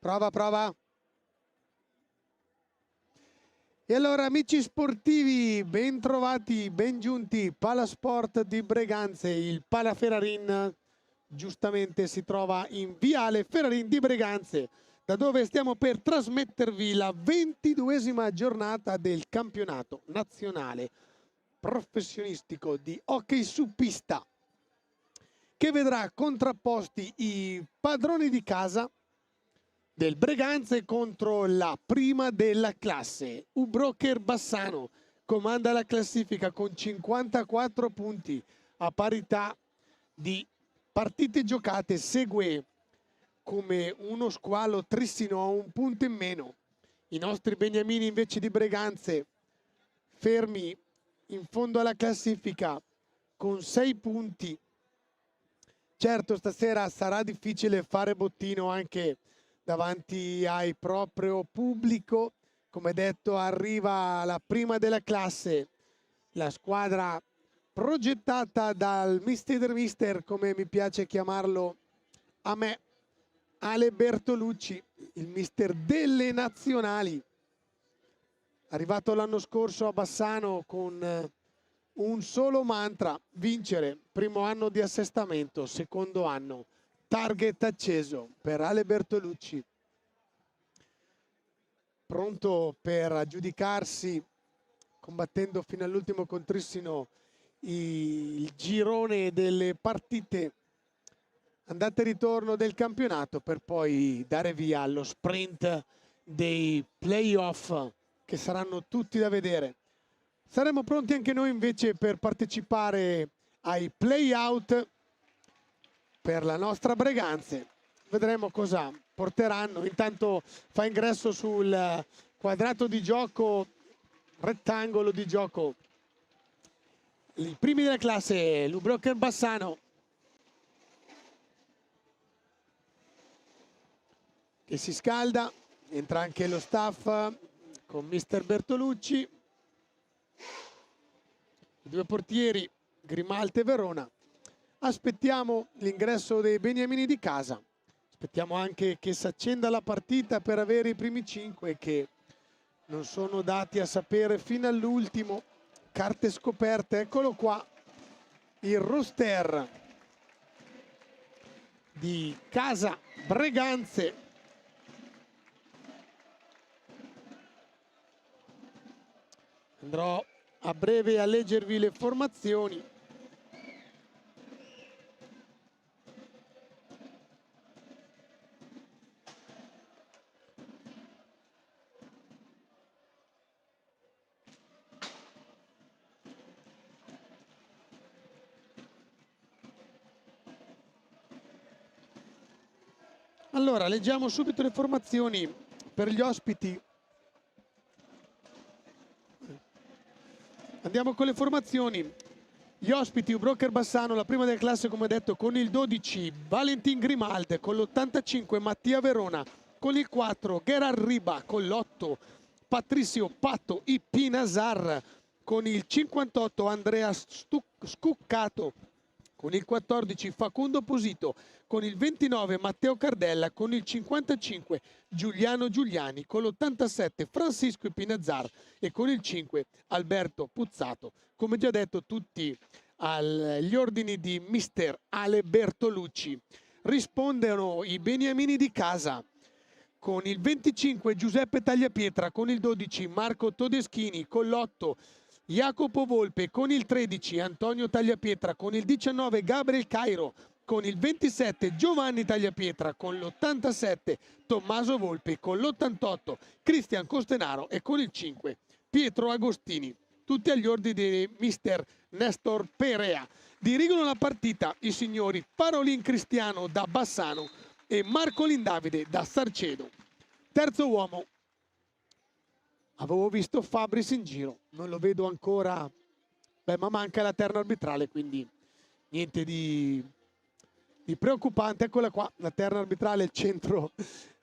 Prova, prova. E allora, amici sportivi, ben trovati, ben giunti. Palasport di Breganze, il Palaferarin giustamente si trova in Viale Ferarin di Breganze, da dove stiamo per trasmettervi la 22esima giornata del campionato nazionale professionistico di hockey su pista, che vedrà contrapposti i padroni di casa del Breganze contro la prima della classe. Ubroker Bassano comanda la classifica con 54 punti a parità di partite giocate. Segue come uno squalo Trissino a un punto in meno. I nostri beniamini invece di Breganze fermi in fondo alla classifica con 6 punti. Certo, stasera sarà difficile fare bottino anche davanti al proprio pubblico. Come detto, arriva la prima della classe, la squadra progettata dal Mister, come mi piace chiamarlo a me, Ale Bertolucci, il mister delle nazionali, arrivato l'anno scorso a Bassano con un solo mantra: vincere. Primo anno di assestamento, secondo anno target acceso per Ale Bertolucci, pronto per aggiudicarsi, combattendo fino all'ultimo con Trissino, il girone delle partite andata e ritorno del campionato, per poi dare via allo sprint dei playoff, che saranno tutti da vedere. Saremo pronti anche noi invece per partecipare ai play-out per la nostra Breganze. Vedremo cosa porteranno. Intanto fa ingresso sul quadrato di gioco, rettangolo di gioco, i primi della classe, l'Ubroker Bassano, che si scalda. Entra anche lo staff con mister Bertolucci, i due portieri Grimaldi e Verona. Aspettiamo l'ingresso dei beniamini di casa, aspettiamo anche che si accenda la partita per avere i primi 5 che non sono dati a sapere fino all'ultimo. Carte scoperte, eccolo qua il roster di casa Breganze. Andrò a breve a leggervi le formazioni. Allora, leggiamo subito le formazioni per gli ospiti. Andiamo con le formazioni. Gli ospiti: Ubroker Bassano, la prima della classe come detto, con il 12 Valentin Grimaldi, con l'85 Mattia Verona, con il 4 Gerard Riba, con l'8 Patricio Patto Ippi Nazar, con il 58 Andrea Scuccato, con il 14 Facundo Posito, con il 29 Matteo Cardella, con il 55 Giuliano Giuliani, con l'87 Francisco Pinazzar e con il 5 Alberto Puzzato. Come già detto, tutti agli ordini di mister Ale Bertolucci. Rispondono i beniamini di casa, con il 25 Giuseppe Tagliapietra, con il 12 Marco Todeschini, con l'8 Jacopo Volpe, con il 13 Antonio Tagliapietra, con il 19 Gabriel Cairo, con il 27 Giovanni Tagliapietra, con l'87 Tommaso Volpe, con l'88 Cristian Costenaro e con il 5 Pietro Agostini. Tutti agli ordini di mister Nestor Perea. Dirigono la partita i signori Parolin Cristiano da Bassano e Marco Lindavide da Sarcedo. Terzo uomo, avevo visto Fabris in giro, non lo vedo ancora, ma manca la terna arbitrale, quindi niente di preoccupante. Eccola qua, la terna arbitrale, il centro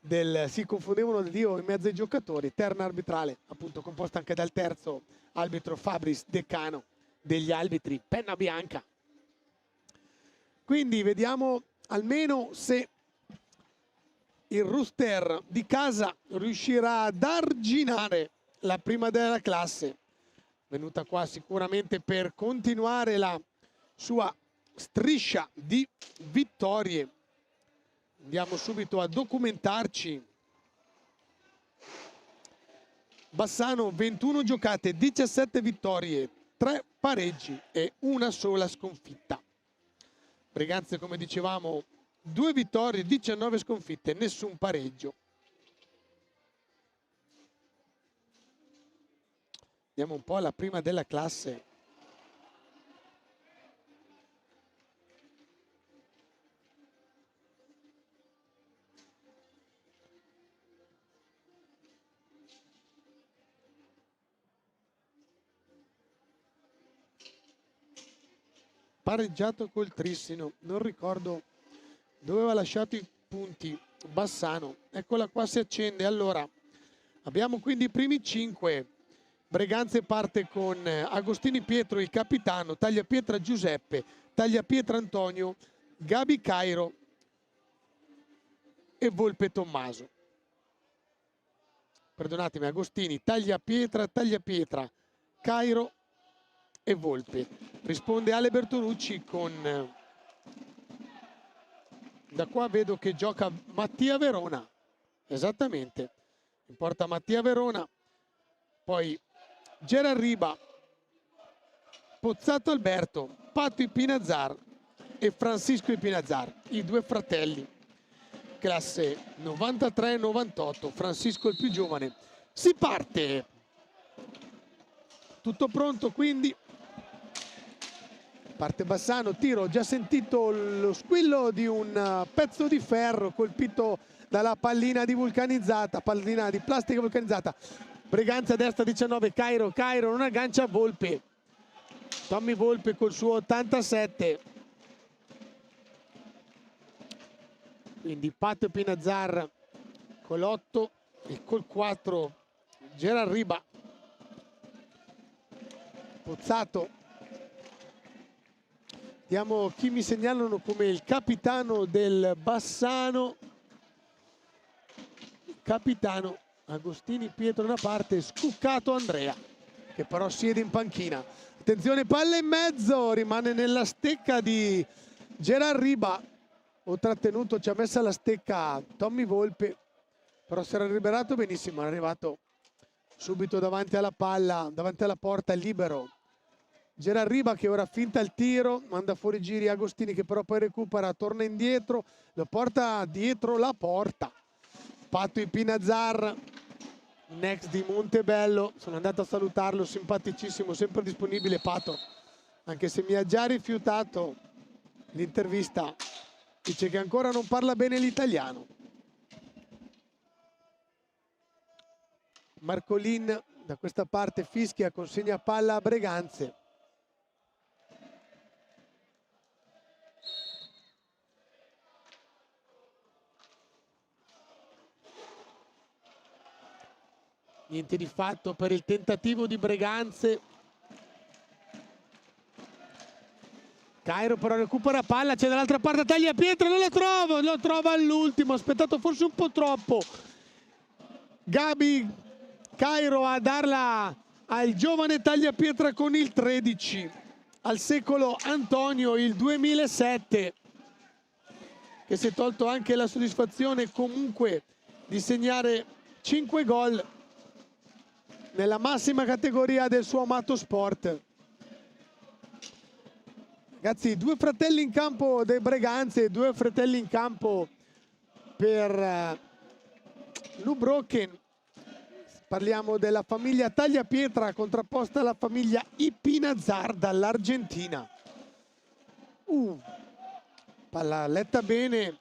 del... si confondevano Dio in mezzo ai giocatori. Terna arbitrale appunto composta anche dal terzo arbitro Fabris, decano degli arbitri, penna bianca. Quindi vediamo almeno se il Rooster di casa riuscirà ad arginare la prima della classe, venuta qua sicuramente per continuare la sua striscia di vittorie. Andiamo subito a documentarci. Bassano 21 giocate, 17 vittorie, 3 pareggi e una sola sconfitta. Breganze, come dicevamo, 2 vittorie, 19 sconfitte, nessun pareggio. Andiamo un po' alla prima della classe. Pareggiato col Trissino, non ricordo dove aveva lasciato i punti. Bassano, eccola qua, si accende. Allora abbiamo quindi i primi 5. Breganze parte con Agostini Pietro il capitano, Tagliapietra Giuseppe, Tagliapietra Antonio, Gabi Cairo e Volpe Tommaso. Perdonatemi, Agostini, Tagliapietra, Cairo e Volpe. Risponde Ale Bertolucci con... Da qua vedo che gioca Mattia Verona. Esattamente. In porta Mattia Verona. Poi Gerard Riba, Pozzato Alberto, Pato Ipinazar e Francisco Ipinazar, i 2 fratelli. Classe 93-98, Francisco il più giovane. Si parte! Tutto pronto quindi. Parte Bassano, tiro, ho già sentito lo squillo di un pezzo di ferro colpito dalla pallina di vulcanizzata, pallina di plastica vulcanizzata. Breganze a destra 19, Cairo non aggancia Volpe. Tommy Volpe col suo 87. Quindi Pato Pinazzar con l'8 e col 4 Gerard Riba. Pozzato. Vediamo chi mi segnalano come il capitano del Bassano. Capitano Agostini Pietro da una parte, Scuccato Andrea, che però siede in panchina. Attenzione, palla in mezzo, rimane nella stecca di Gerard Riba. Ho trattenuto, ci ha messa la stecca Tommy Volpe, però si era liberato benissimo, è arrivato subito davanti alla palla, davanti alla porta, libero. Gerard Riba che ora finta il tiro, manda fuori giri Agostini che però poi recupera, torna indietro, lo porta dietro la porta. Pato Ipinazar, next di Montebello, sono andato a salutarlo, simpaticissimo, sempre disponibile Pato, anche se mi ha già rifiutato l'intervista, dice che ancora non parla bene l'italiano. Marcolin da questa parte fischia, consegna palla a Breganze. Niente di fatto per il tentativo di Breganze. Cairo però recupera palla, c'è dall'altra parte Tagliapietra, non lo trova all'ultimo, ha aspettato forse un po' troppo. Gabi Cairo a darla al giovane Tagliapietra con il 13. Al secolo Antonio, il 2007, che si è tolto anche la soddisfazione comunque di segnare 5 gol nella massima categoria del suo amato sport. Ragazzi, 2 fratelli in campo dei Breganze, 2 fratelli in campo per Lubrochen. Parliamo della famiglia Tagliapietra contrapposta alla famiglia Ipinazar dall'Argentina. Palla letta bene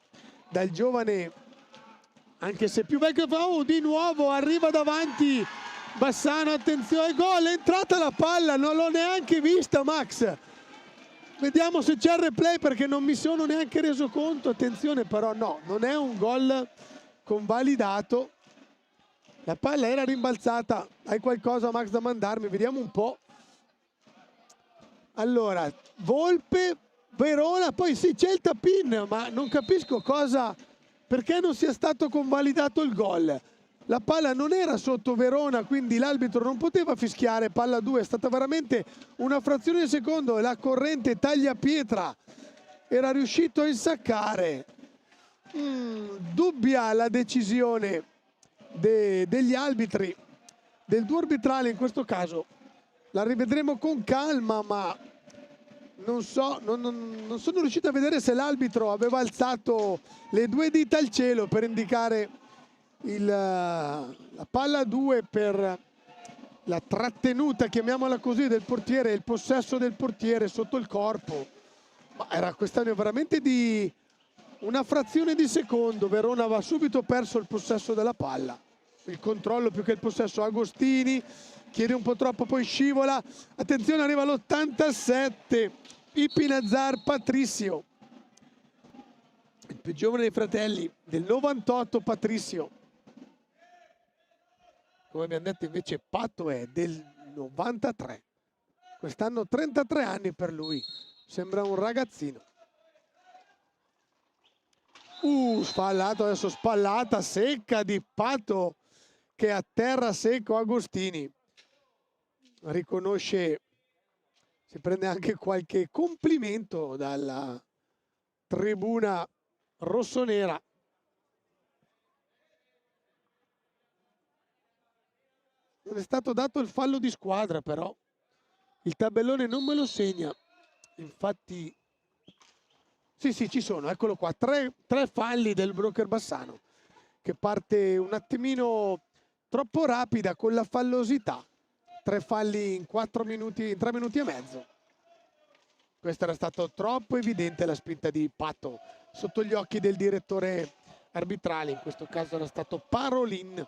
dal giovane, anche se più vecchio. Di nuovo arriva davanti Bassano, attenzione, gol, è entrata la palla, non l'ho neanche vista Max. Vediamo se c'è il replay perché non mi sono neanche reso conto, attenzione, però no, non è un gol convalidato. La palla era rimbalzata, hai qualcosa Max da mandarmi? Vediamo un po'. Allora, Volpe, Verona, poi sì c'è il tap-in, ma non capisco cosa perché non sia stato convalidato il gol. La palla non era sotto Verona, quindi l'arbitro non poteva fischiare palla 2. È stata veramente una frazione di secondo e la corrente Tagliapietra era riuscito a insaccare. Dubbia la decisione degli arbitri, del duo arbitrale in questo caso. La rivedremo con calma, ma non so, non sono riuscito a vedere se l'arbitro aveva alzato le due dita al cielo per indicare la palla 2 per la trattenuta, chiamiamola così, del portiere, il possesso del portiere sotto il corpo. Ma era questione veramente di una frazione di secondo. Verona aveva subito perso il possesso della palla, il controllo più che il possesso. Agostini chiede un po' troppo, poi scivola. Attenzione, arriva l'87. Ipinazar Patricio, il più giovane dei fratelli, del 98 Patricio. Come abbiamo detto invece Pato è del 93. Quest'anno 33 anni per lui. Sembra un ragazzino. Spallato adesso, spallata secca di Pato che a terra secco Agostini. Riconosce, si prende anche qualche complimento dalla tribuna rossonera. Non è stato dato il fallo di squadra, però il tabellone non me lo segna. Infatti sì, ci sono, eccolo qua, tre falli del Broker Bassano, che parte un attimino troppo rapida con la fallosità. 3 falli in 4 minuti, in 3 minuti e mezzo. Questo era stato troppo evidente, la spinta di Pato sotto gli occhi del direttore arbitrale, in questo caso era stato Parolin.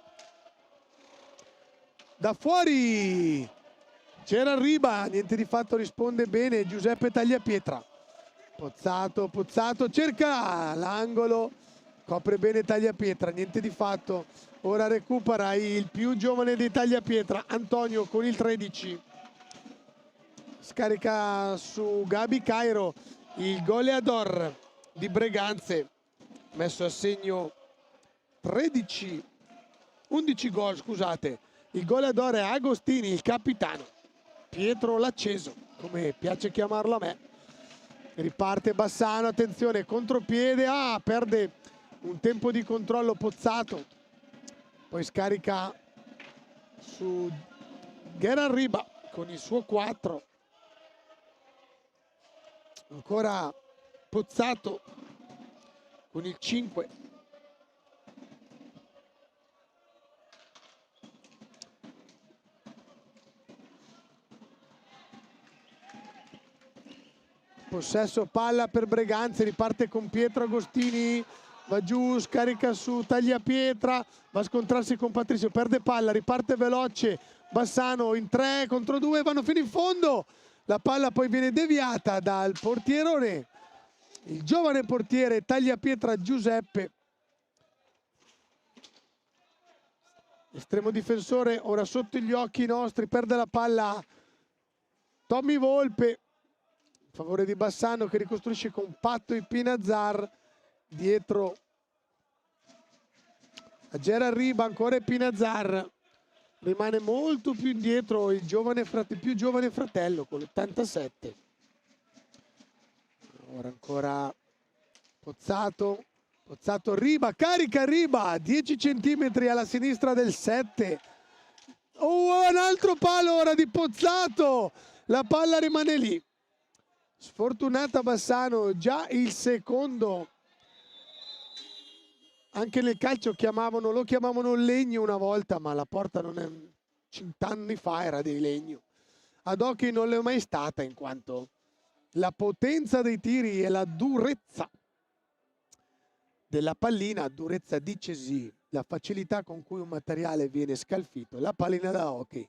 Da fuori c'era Riba, niente di fatto, risponde bene Giuseppe Tagliapietra. Pozzato cerca l'angolo, copre bene Tagliapietra, niente di fatto. Ora recupera il più giovane dei Tagliapietra, Antonio, con il 13. Scarica su Gabi Cairo, il goleador di Breganze, messo a segno 11 gol, scusate. Il goleador è Agostini, il capitano, Pietro L'Acceso, come piace chiamarlo a me. Riparte Bassano, attenzione, contropiede, perde un tempo di controllo Pozzato, poi scarica su Gerard Riba con il suo 4, ancora Pozzato con il 5. Possesso palla per Breganze, riparte con Pietro Agostini, va giù, scarica su Tagliapietra, va a scontrarsi con Patricio, perde palla, riparte veloce Bassano in 3 contro 2, vanno fino in fondo. La palla poi viene deviata dal portierone, il giovane portiere Tagliapietra Giuseppe. Estremo difensore ora sotto gli occhi nostri, perde la palla Tommy Volpe. A favore di Bassano che ricostruisce con Patto Ipinazar, dietro a Gerard Riba, ancora Ipinazar, rimane molto più indietro il più giovane fratello con l'87. Ora ancora Pozzato, Riba, carica Riba, 10 centimetri alla sinistra del 7. Un altro palo ora di Pozzato, la palla rimane lì. Sfortunata Bassano, già il secondo. Anche nel calcio lo chiamavano legno una volta, ma la porta non è, 100 anni fa era di legno. Ad hockey non l'è mai stata, in quanto la potenza dei tiri e la durezza della pallina, durezza dicesi, la facilità con cui un materiale viene scalfito. La pallina da hockey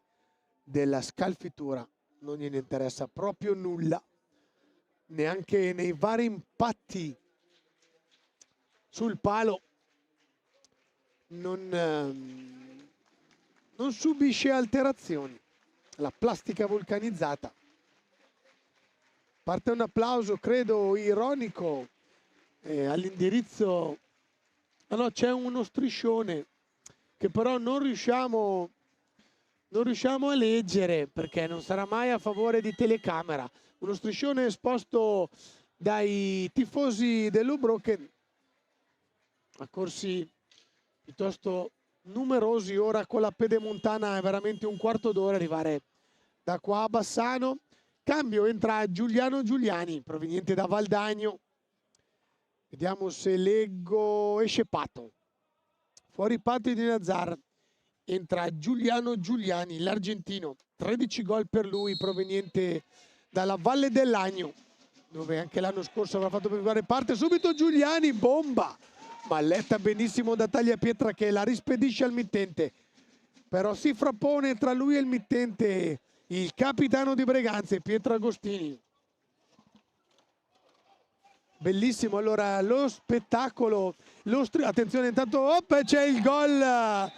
della scalfitura non gliene interessa proprio nulla. Neanche nei vari impatti sul palo non subisce alterazioni. La plastica vulcanizzata. Parte un applauso, credo ironico, all'indirizzo Ah no, c'è uno striscione che però non riusciamo a leggere perché non sarà mai a favore di telecamera. Uno striscione esposto dai tifosi dell'Ubroken, a corsi piuttosto numerosi. Ora con la pedemontana è veramente un quarto d'ora arrivare da qua a Bassano. Cambio, entra Giuliano Giuliani proveniente da Valdagno. Vediamo se leggo. Esce Pato. Fuori Pato di Nazar. Entra Giuliano Giuliani, l'argentino. 13 gol per lui, proveniente dalla Valle dell'Agno, dove anche l'anno scorso aveva fatto prendere parte. Subito Giuliani, bomba! Malletta benissimo da Tagliapietra che la rispedisce al mittente. Però si frappone tra lui e il mittente il capitano di Breganze, Pietro Agostini. Bellissimo, allora lo spettacolo, attenzione intanto, c'è il gol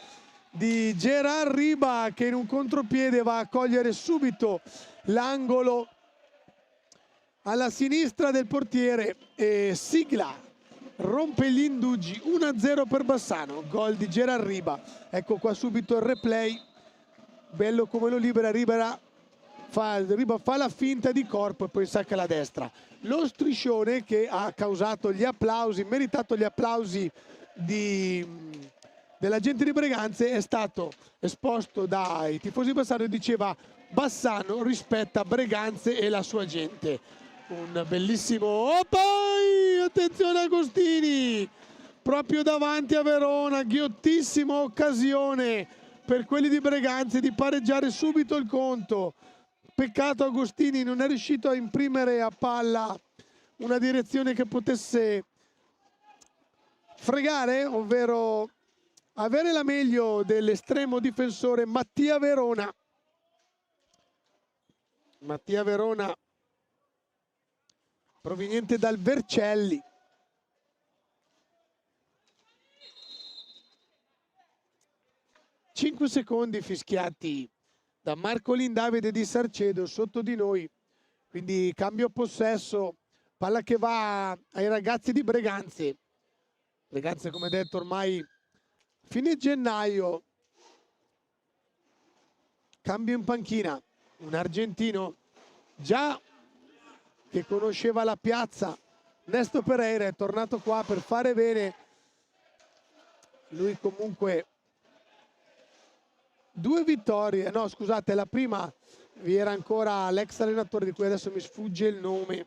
di Gerard Riba che in un contropiede va a cogliere subito l'angolo alla sinistra del portiere e sigla, rompe gli indugi. 1-0 per Bassano, gol di Gerard Riba. Ecco qua subito il replay, bello come lo libera. Riba fa la finta di corpo e poi sacca la destra. Lo striscione che ha causato gli applausi, meritato gli applausi della gente di Breganze, è stato esposto dai tifosi Bassano e diceva: Bassano rispetta Breganze e la sua gente. Un bellissimo, oh poi attenzione Agostini proprio davanti a Verona, ghiottissima occasione per quelli di Breganze di pareggiare subito il conto. Peccato Agostini non è riuscito a imprimere a palla una direzione che potesse fregare, ovvero avere la meglio dell'estremo difensore Mattia Verona. Mattia Verona proveniente dal Vercelli. Cinque secondi fischiati da Marco Lindavide di Sarcedo sotto di noi, quindi cambio possesso, palla che va ai ragazzi di Breganze. Breganze, come detto, ormai fine gennaio. Cambio in panchina, un argentino già che conosceva la piazza. Nesto Pereira è tornato qua per fare bene. Lui comunque 2 vittorie, no scusate, la prima vi era ancora l'ex allenatore di cui adesso mi sfugge il nome,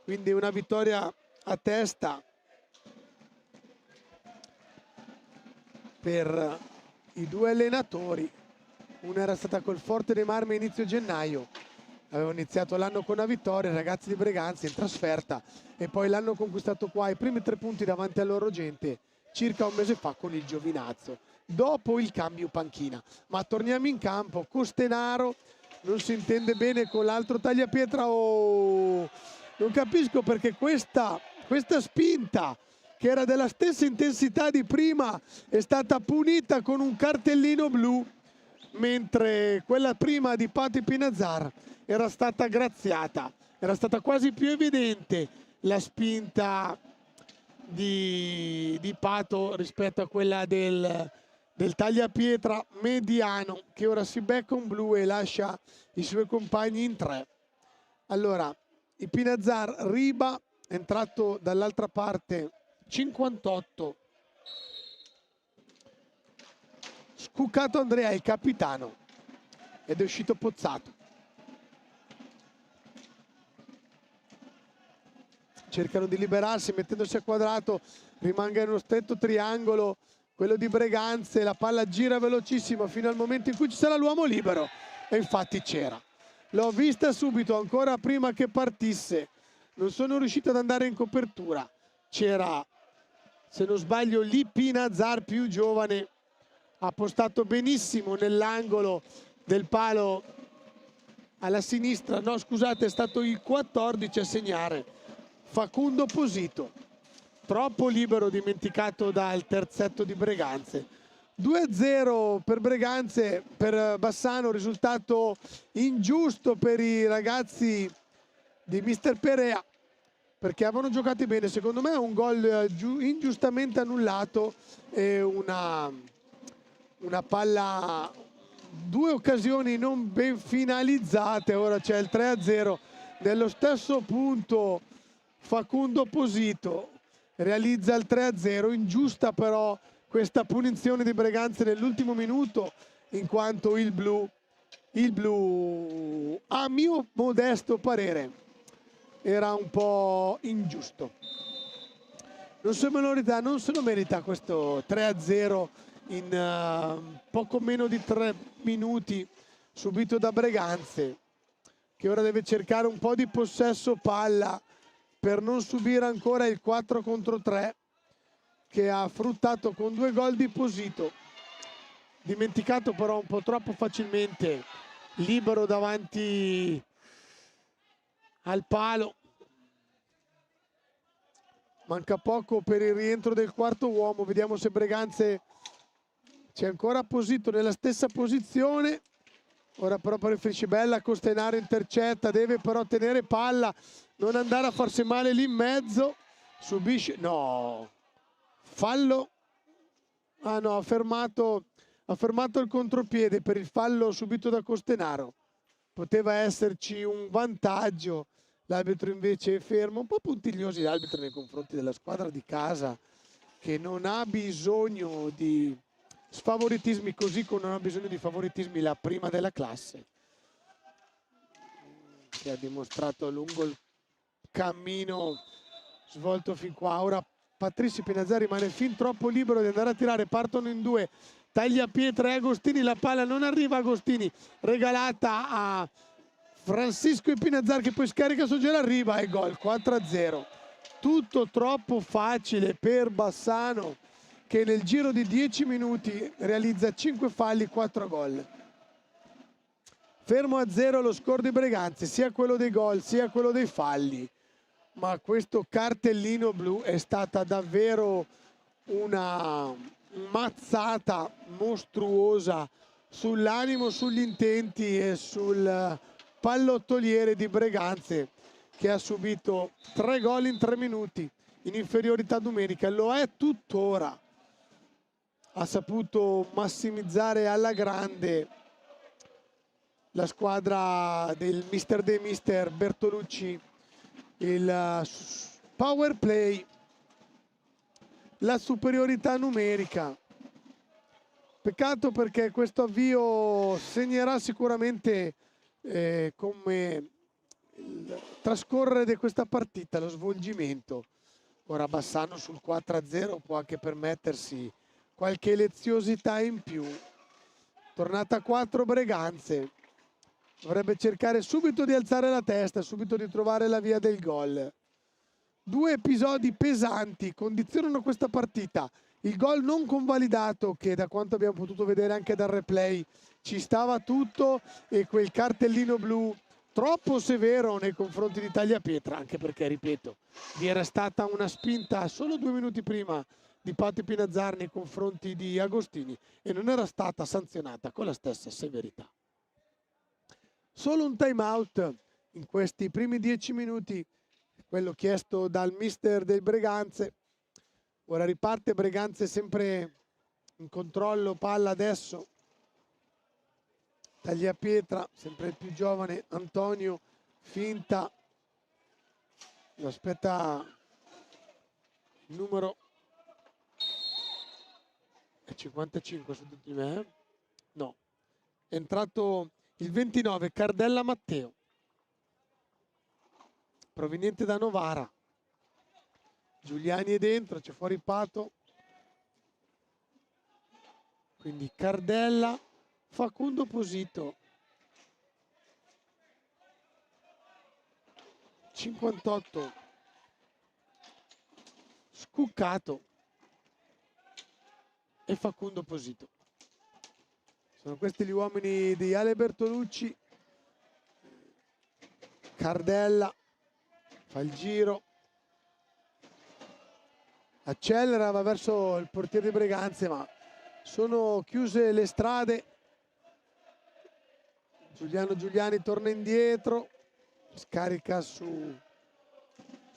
quindi una vittoria a testa per i 2 allenatori. Una era stata col Forte dei Marmi inizio gennaio, avevano iniziato l'anno con una vittoria, i ragazzi di Breganze in trasferta, e poi l'hanno conquistato qua i primi 3 punti davanti alla loro gente circa un mese fa con il Giovinazzo, dopo il cambio panchina. Ma torniamo in campo. Costenaro non si intende bene con l'altro Tagliapietra. Non capisco perché questa spinta, che era della stessa intensità di prima, è stata punita con un cartellino blu, mentre quella prima di Pati Pinazzar era stata graziata. Era stata quasi più evidente la spinta di Pato rispetto a quella del Tagliapietra mediano, che ora si becca un blu e lascia i suoi compagni in 3. Allora, il Pinazzar, Riba, entrato dall'altra parte 58. Scuccato Andrea, il capitano, ed è uscito Pozzato. Cercano di liberarsi mettendosi a quadrato, rimanga in uno stretto triangolo quello di Breganze, la palla gira velocissima fino al momento in cui ci sarà l'uomo libero, e infatti c'era. L'ho vista subito, ancora prima che partisse. Non sono riuscito ad andare in copertura. C'era, se non sbaglio, Pinazzar più giovane, ha postato benissimo nell'angolo del palo alla sinistra. No, scusate, è stato il 14 a segnare, Facundo Posito, troppo libero, dimenticato dal terzetto di Breganze. 2-0 per Breganze, per Bassano, risultato ingiusto per i ragazzi di Mister Perea, perché avevano giocato bene. Secondo me è un gol ingiustamente annullato e una palla, due occasioni non ben finalizzate. Ora c'è il 3-0 nello stesso punto. Facundo Posito realizza il 3-0, ingiusta però questa punizione di Breganze nell'ultimo minuto, in quanto il blu, a mio modesto parere, era un po' ingiusto. Non se lo merita questo 3-0 in poco meno di 3 minuti subito da Breganze, che ora deve cercare un po' di possesso palla per non subire ancora il 4 contro 3 che ha fruttato con 2 gol di Posito, dimenticato però un po' troppo facilmente, libero davanti al palo. Manca poco per il rientro del quarto uomo, vediamo se Breganze, c'è ancora Posito nella stessa posizione. Ora però preferisce Bella, Costenaro intercetta, deve però tenere palla, non andare a farsi male lì in mezzo. Subisce, no, fallo. Ah no, ha fermato il contropiede per il fallo subito da Costenaro. Poteva esserci un vantaggio, l'arbitro invece è fermo. Un po' puntigliosi gli arbitri nei confronti della squadra di casa, che non ha bisogno di sfavoritismi, così come non ha bisogno di favoritismi la prima della classe, che ha dimostrato lungo il cammino svolto fin qua. Ora Patrizio Pinazzari rimane fin troppo libero di andare a tirare, partono in due, Tagliapietra e Agostini, la palla non arriva a Agostini, regalata a Francisco Pinazzari che poi scarica su gelo, arriva e gol, 4-0. Tutto troppo facile per Bassano, che nel giro di 10 minuti realizza 5 falli, 4 gol. Fermo a 0 lo score di Breganze, sia quello dei gol sia quello dei falli. Ma questo cartellino blu è stata davvero una mazzata mostruosa sull'animo, sugli intenti e sul pallottoliere di Breganze, che ha subito 3 gol in 3 minuti in inferiorità numerica. Lo è tuttora. Ha saputo massimizzare alla grande la squadra del mister De Mister Bertolucci, il power play, la superiorità numerica. Peccato, perché questo avvio segnerà sicuramente come il trascorrere di questa partita, lo svolgimento. Ora Bassano sul 4-0 può anche permettersi qualche eleziosità in più. Tornata 4 Breganze, dovrebbe cercare subito di alzare la testa, subito di trovare la via del gol. 2 episodi pesanti condizionano questa partita. Il gol non convalidato, che da quanto abbiamo potuto vedere anche dal replay ci stava tutto, e quel cartellino blu troppo severo nei confronti di Tagliapietra, anche perché, ripeto, vi era stata una spinta solo 2 minuti prima di Patti Pinazzari nei confronti di Agostini e non era stata sanzionata con la stessa severità. Solo un time out in questi primi 10 minuti, quello chiesto dal mister del Breganze. Ora riparte Breganze sempre in controllo palla adesso. Tagliapietra, sempre il più giovane Antonio, finta, lo aspetta il numero 55 su tutti me, no, è entrato il 29, Cardella Matteo, proveniente da Novara. Giuliani è dentro, c'è fuori Pato, quindi Cardella, Facundo Posito, 58, Scuccato e Facundo Posito. Sono questi gli uomini di Ale Bertolucci. Cardella fa il giro, accelera, va verso il portiere di Breganze, ma sono chiuse le strade. Giuliani torna indietro, scarica su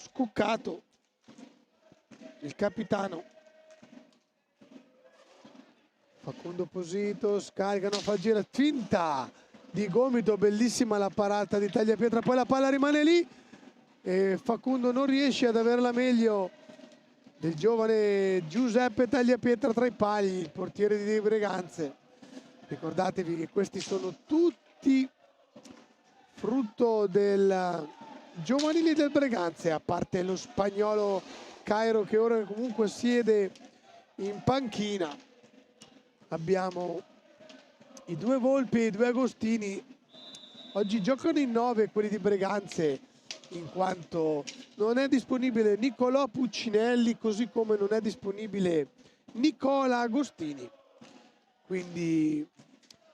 Scuccato il capitano. Facundo Posito, scaricano, fa girare, finta di gomito, bellissima la parata di Tagliapietra, poi la palla rimane lì e Facundo non riesce ad averla meglio del giovane Giuseppe Tagliapietra tra i pali, il portiere di Breganze. Ricordatevi che questi sono tutti frutto del giovanili del Breganze, a parte lo spagnolo Cairo che ora comunque siede in panchina. Abbiamo i due Volpi e i due Agostini. Oggi giocano in 9 quelli di Breganze, in quanto non è disponibile Nicolò Puccinelli, così come non è disponibile Nicola Agostini. Quindi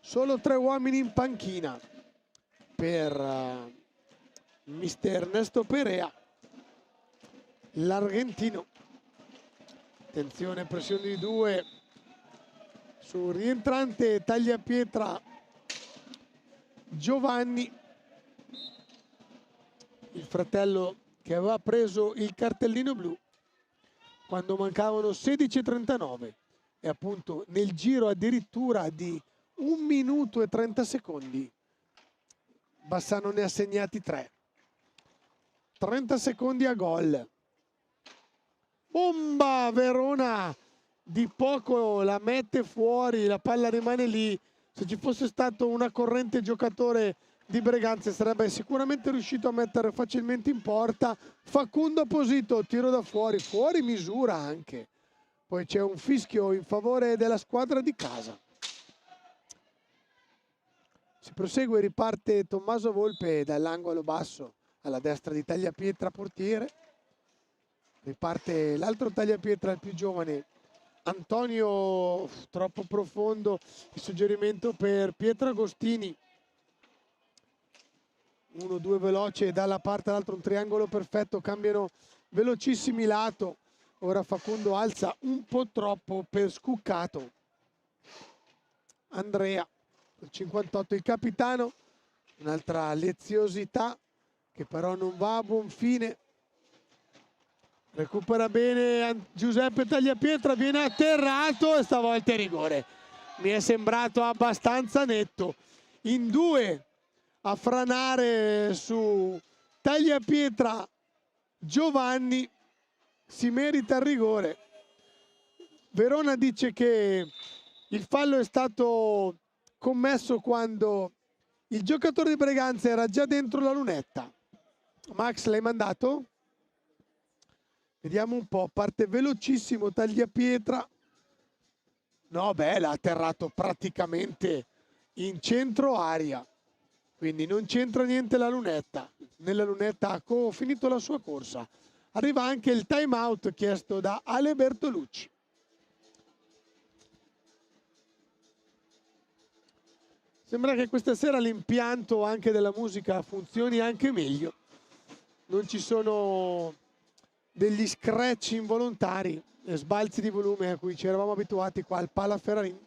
solo 3 uomini in panchina per mister Ernesto Perea, l'argentino. Attenzione, pressione di 2 su rientrante Tagliapietra Giovanni, il fratello che aveva preso il cartellino blu quando mancavano 16:39 e appunto nel giro addirittura di 1 minuto e 30 secondi Bassano ne ha segnati 3. 30 secondi a gol. Bomba! Verona di poco la mette fuori, la palla rimane lì. Se ci fosse stato una corrente giocatore di Breganze sarebbe sicuramente riuscito a mettere facilmente in porta. Facundo Posito, tiro da fuori, fuori misura anche. Poi c'è un fischio in favore della squadra di casa. Si prosegue, riparte Tommaso Volpe dall'angolo basso alla destra di Tagliapietra, portiere. Riparte l'altro Tagliapietra, il più giovane, Antonio, troppo profondo, il suggerimento per Pietro Agostini. 1-2 veloce dalla parte all'altra, un triangolo perfetto, cambiano velocissimi lato. Ora Facundo alza un po' troppo per Scuccato. Andrea, il 58, il capitano, un'altra leziosità che però non va a buon fine. Recupera bene Giuseppe Tagliapietra, viene atterrato e stavolta è rigore. Mi è sembrato abbastanza netto. In 2 a franare su Tagliapietra Giovanni, si merita il rigore. Verona dice che il fallo è stato commesso quando il giocatore di Breganze era già dentro la lunetta. Max, l'hai mandato? Vediamo un po', parte velocissimo Tagliapietra. No, beh, l'ha atterrato praticamente in centro aria. Quindi non c'entra niente la lunetta. Nella lunetta ha finito la sua corsa. Arriva anche il time out chiesto da Ale Bertolucci. Sembra che questa sera l'impianto anche della musica funzioni anche meglio. Non ci sono degli scratch involontari e sbalzi di volume a cui ci eravamo abituati qua al Pala Ferrarin.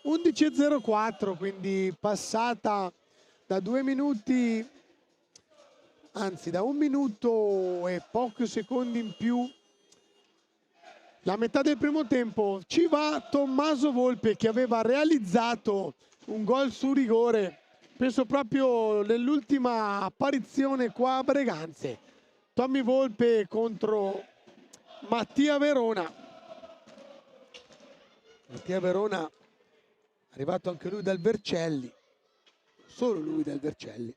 (11:04), quindi passata da 2 minuti, anzi da 1 minuto e pochi secondi in più la metà del primo tempo. Ci va Tommaso Volpe che aveva realizzato un gol su rigore, penso proprio nell'ultima apparizione qua a Breganze. Tommy Volpe contro Mattia Verona. Mattia Verona, arrivato anche lui dal Vercelli, solo lui dal Vercelli.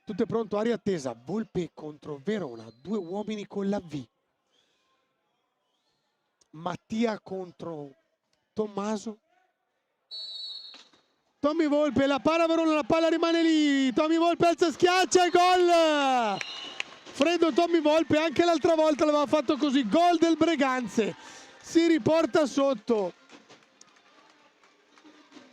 Tutto è pronto, aria attesa. Volpe contro Verona, 2 uomini con la V. Mattia contro Tommaso. Tommy Volpe, la palla Verona, la palla rimane lì. Tommy Volpe alza, schiaccia e gol! Freddo Tommy Volpe, anche l'altra volta l'aveva fatto così. Gol del Breganze, si riporta sotto.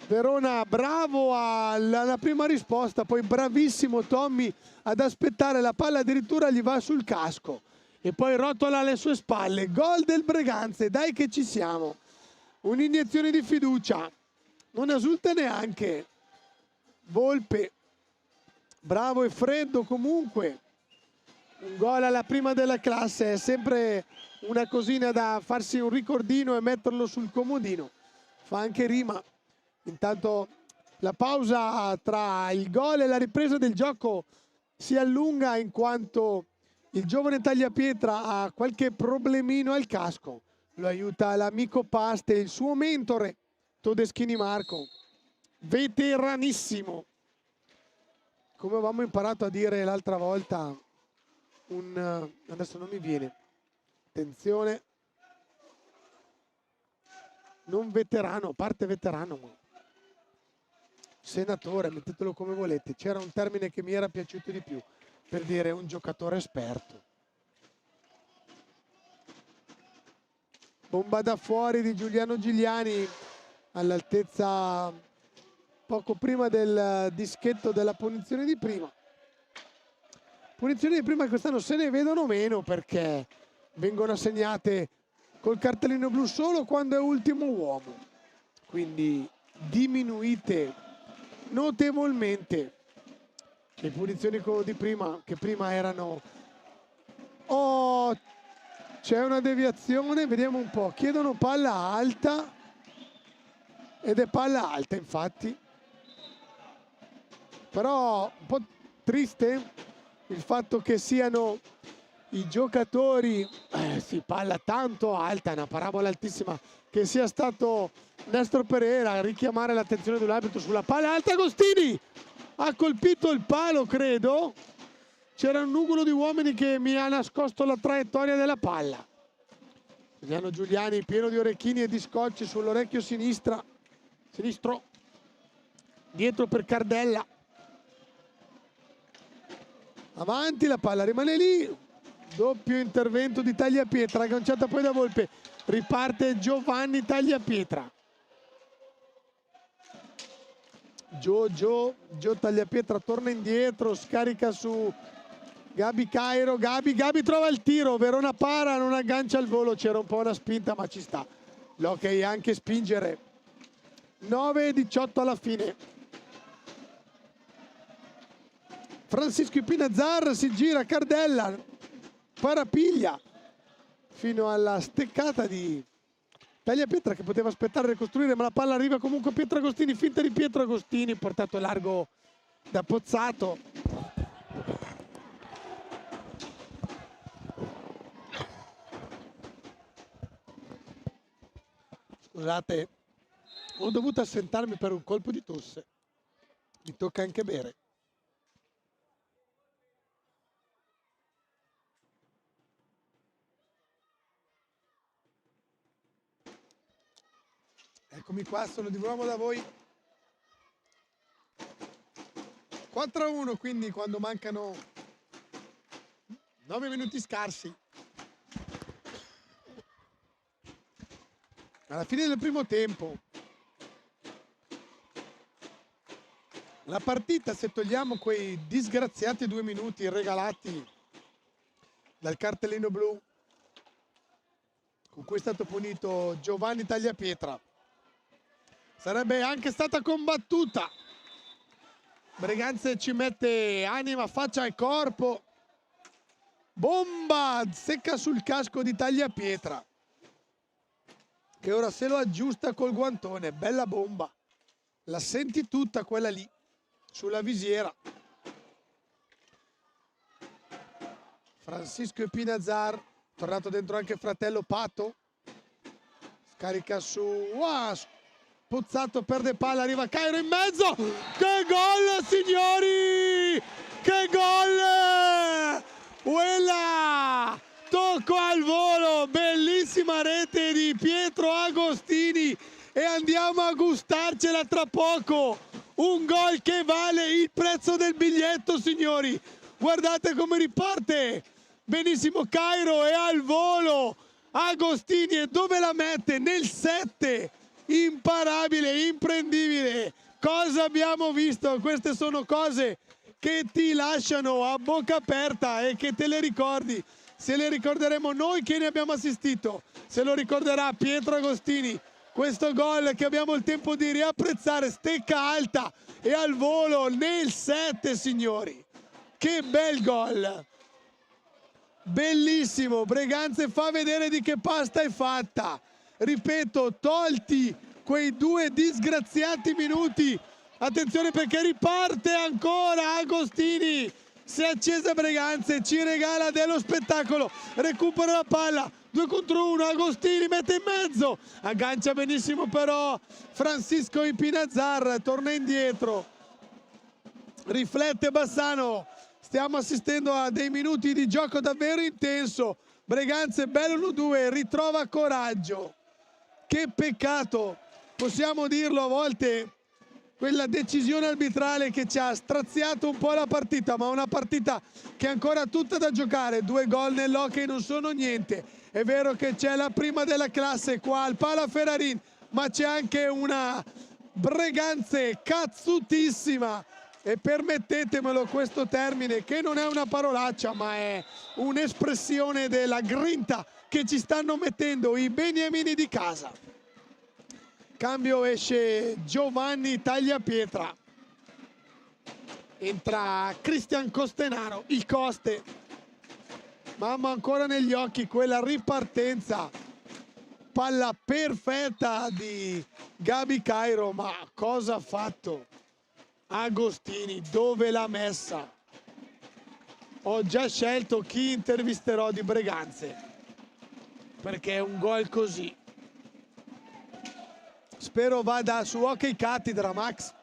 Verona bravo alla prima risposta, poi bravissimo Tommy ad aspettare, la palla addirittura gli va sul casco. e poi rotola alle sue spalle. Gol del Breganze, dai che ci siamo. Un'iniezione di fiducia, non esulta neanche. Volpe, bravo e freddo comunque. Un gol alla prima della classe è sempre una cosina da farsi un ricordino e metterlo sul comodino. Fa anche rima. Intanto la pausa tra il gol e la ripresa del gioco si allunga in quanto il giovane Tagliapietra ha qualche problemino al casco. Lo aiuta l'amico Paste, il suo mentore Todeschini Marco, veteranissimo. Come avevamo imparato a dire l'altra volta, adesso non mi viene, attenzione, non veterano, parte veterano, ma senatore, mettetelo come volete. C'era un termine che mi era piaciuto di più per dire un giocatore esperto. Bomba da fuori di Giuliano Gigliani all'altezza poco prima del dischetto della punizione di prima. Punizioni di prima quest'anno se ne vedono meno perché vengono assegnate col cartellino blu solo quando è ultimo uomo. Quindi diminuite notevolmente le punizioni di prima, che prima erano... Oh, c'è una deviazione, vediamo un po'. Chiedono palla alta ed è palla alta infatti. Però un po' triste il fatto che siano i giocatori, si palla tanto alta, è una parabola altissima, che sia stato Nestro Pereira a richiamare l'attenzione dell'arbitro sulla palla alta. Agostini ha colpito il palo, credo. C'era un nugolo di uomini che mi ha nascosto la traiettoria della palla. Giuliano Giuliani pieno di orecchini e di scotch sull'orecchio sinistro. Dietro per Cardella. Avanti, la palla rimane lì. Doppio intervento di Tagliapietra, agganciata poi da Volpe. Riparte Giovanni Tagliapietra. Gio Tagliapietra torna indietro, scarica su Gabi Cairo. Gabi trova il tiro. Verona para, non aggancia il volo. C'era un po' una spinta, ma ci sta. L'ok anche spingere. 9-18 alla fine. Francisco Ipinazzar si gira, Cardella parapiglia fino alla steccata di Tagliapietra che poteva aspettare e ricostruire, ma la palla arriva comunque a Pietro Agostini, finta di Pietro Agostini, portato largo da Pozzato. Scusate, ho dovuto assentarmi per un colpo di tosse, mi tocca anche bere. Eccomi qua, sono di nuovo da voi. 4-1, quindi quando mancano 9 minuti scarsi. Alla fine del primo tempo. La partita, se togliamo quei disgraziati 2 minuti regalati dal cartellino blu, con cui è stato punito Giovanni Tagliapietra, sarebbe anche stata combattuta. Breganze ci mette anima, faccia e corpo. Bomba secca sul casco di Tagliapietra, che ora se lo aggiusta col guantone. Bella bomba, la senti tutta quella lì sulla visiera. Francisco Ipinazzar, tornato dentro anche fratello Pato, scarica su Pozzato, perde palla, arriva Cairo in mezzo. Che gol, signori! Che gol! Quella! Tocco al volo, bellissima rete di Pietro Agostini e andiamo a gustarcela tra poco. Un gol che vale il prezzo del biglietto, signori. Guardate come riparte. Benissimo Cairo e al volo. Agostini, e dove la mette? Nel 7. Imparabile, imprendibile. Cosa abbiamo visto? Queste sono cose che ti lasciano a bocca aperta e che te le ricordi se le ricorderemo noi che ne abbiamo assistito, se lo ricorderà Pietro Agostini. Questo gol che abbiamo il tempo di riapprezzare, stecca alta e al volo nel 7, signori. Che bel gol! Bellissimo, Breganze fa vedere di che pasta è fatta. Ripeto, tolti quei 2 disgraziati minuti. Attenzione perché riparte ancora Agostini. Si è accesa Breganze, ci regala dello spettacolo. Recupera la palla, 2 contro 1, Agostini mette in mezzo. Aggancia benissimo però Francisco Ipinazar, torna indietro. Riflette Bassano. Stiamo assistendo a dei minuti di gioco davvero intenso. Breganze, bello 1-2, ritrova coraggio. Che peccato, possiamo dirlo a volte, quella decisione arbitrale che ci ha straziato un po' la partita, ma una partita che è ancora tutta da giocare. 2 gol nell'hockey non sono niente. È vero che c'è la prima della classe qua al Pala Ferrarin, ma c'è anche una Breganze cazzutissima. E permettetemelo questo termine, che non è una parolaccia, ma è un'espressione della grinta che ci stanno mettendo i beniamini di casa. Cambio, esce Giovanni Tagliapietra. Entra Cristian Costenaro, il Coste. Mamma, ancora negli occhi quella ripartenza. Palla perfetta di Gabi Cairo, ma cosa ha fatto Agostini? Dove l'ha messa? Ho già scelto chi intervisterò di Breganze, perché è un gol così. Spero vada su Hockey Cattedra, Max,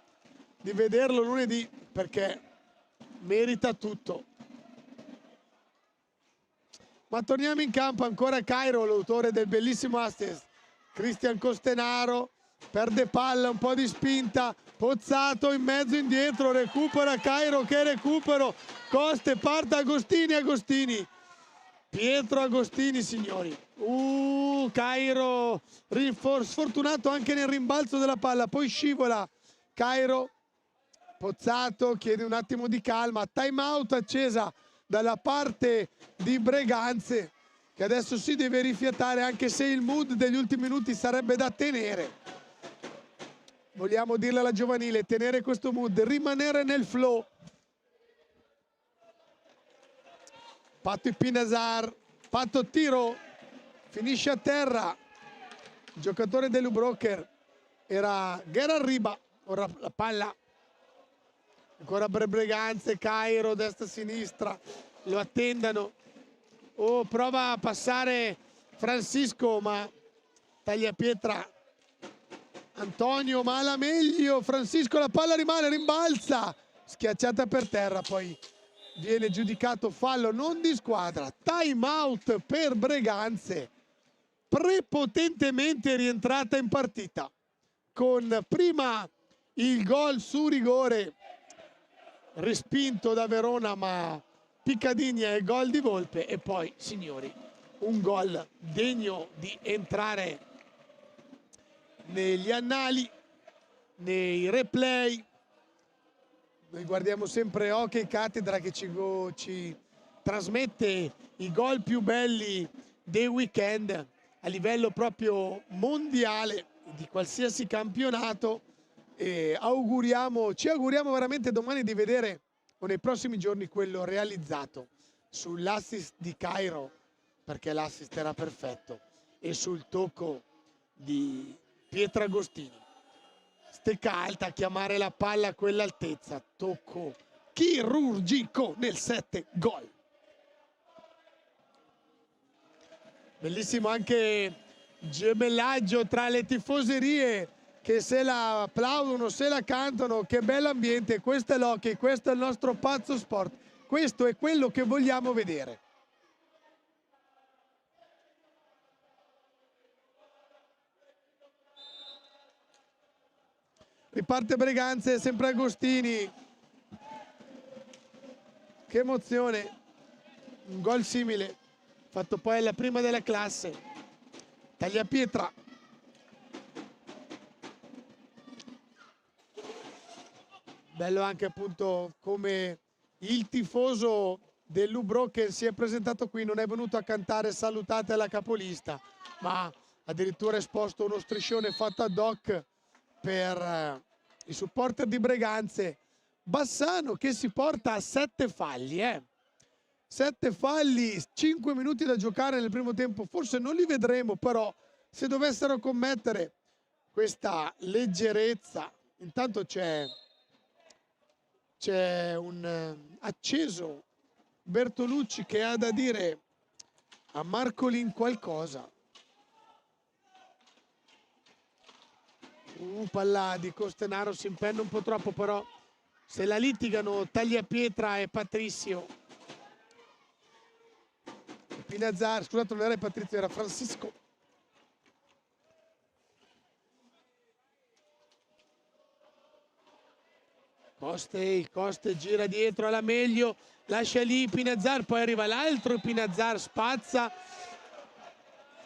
di vederlo lunedì, perché merita tutto. Ma torniamo in campo, ancora Cairo, l'autore del bellissimo assist. Cristian Costenaro perde palla, un po' di spinta, Pozzato in mezzo indietro, recupera Cairo, che recupero, Coste, parte Agostini, Pietro Agostini, signori. Cairo sfortunato anche nel rimbalzo della palla, poi scivola Cairo. Pozzato chiede un attimo di calma, time out accesa dalla parte di Breganze, che adesso si deve rifiatare, anche se il mood degli ultimi minuti sarebbe da tenere. Vogliamo dirle alla giovanile, tenere questo mood, rimanere nel flow. Patto Ipinazar, patto tiro, finisce a terra. Il giocatore dell'Ubroker era Gerard Riba, ora la palla. Ancora Breganze, Cairo, destra-sinistra, lo attendano. Prova a passare Francisco, ma Tagliapietra. Antonio, ma la meglio, Francisco, la palla rimane, rimbalza, schiacciata per terra, poi viene giudicato fallo non di squadra. Time out per Breganze, prepotentemente rientrata in partita, con prima il gol su rigore respinto da Verona, ma Piccadigna e gol di Volpe, e poi, signori, un gol degno di entrare negli annali, nei replay. Noi guardiamo sempre Hockey Cattedra, che ci trasmette i gol più belli dei weekend a livello proprio mondiale di qualsiasi campionato, e ci auguriamo veramente domani di vedere, o nei prossimi giorni, quello realizzato sull'assist di Cairo, perché l'assist era perfetto, e sul tocco di Pietro Agostini. Stecca alta a chiamare la palla a quell'altezza, tocco chirurgico nel 7, gol. Bellissimo anche gemellaggio tra le tifoserie, che se la applaudono, se la cantano. Che bell'ambiente, questo è l'hockey, questo è il nostro pazzo sport, questo è quello che vogliamo vedere. Riparte Breganze, sempre Agostini. Che emozione, un gol simile fatto poi alla prima della classe. Tagliapietra, bello anche appunto come il tifoso dell'Ubro che si è presentato qui, non è venuto a cantare salutate alla capolista, ma addirittura ha esposto uno striscione fatto ad hoc per i supporter di Breganze. Bassano che si porta a 7 falli, 7 falli, 5 minuti da giocare nel primo tempo, forse non li vedremo, però se dovessero commettere questa leggerezza, intanto c'è un acceso Bertolucci che ha da dire a Marcolin qualcosa. Palla di Costenaro, si impenna un po' troppo, però se la litigano Tagliapietra e Patrizio. Pinazzar, scusate, non era Patrizio, era Francisco. Coste gira dietro alla meglio, lascia lì Pinazzar, poi arriva l'altro Pinazzar, spazza,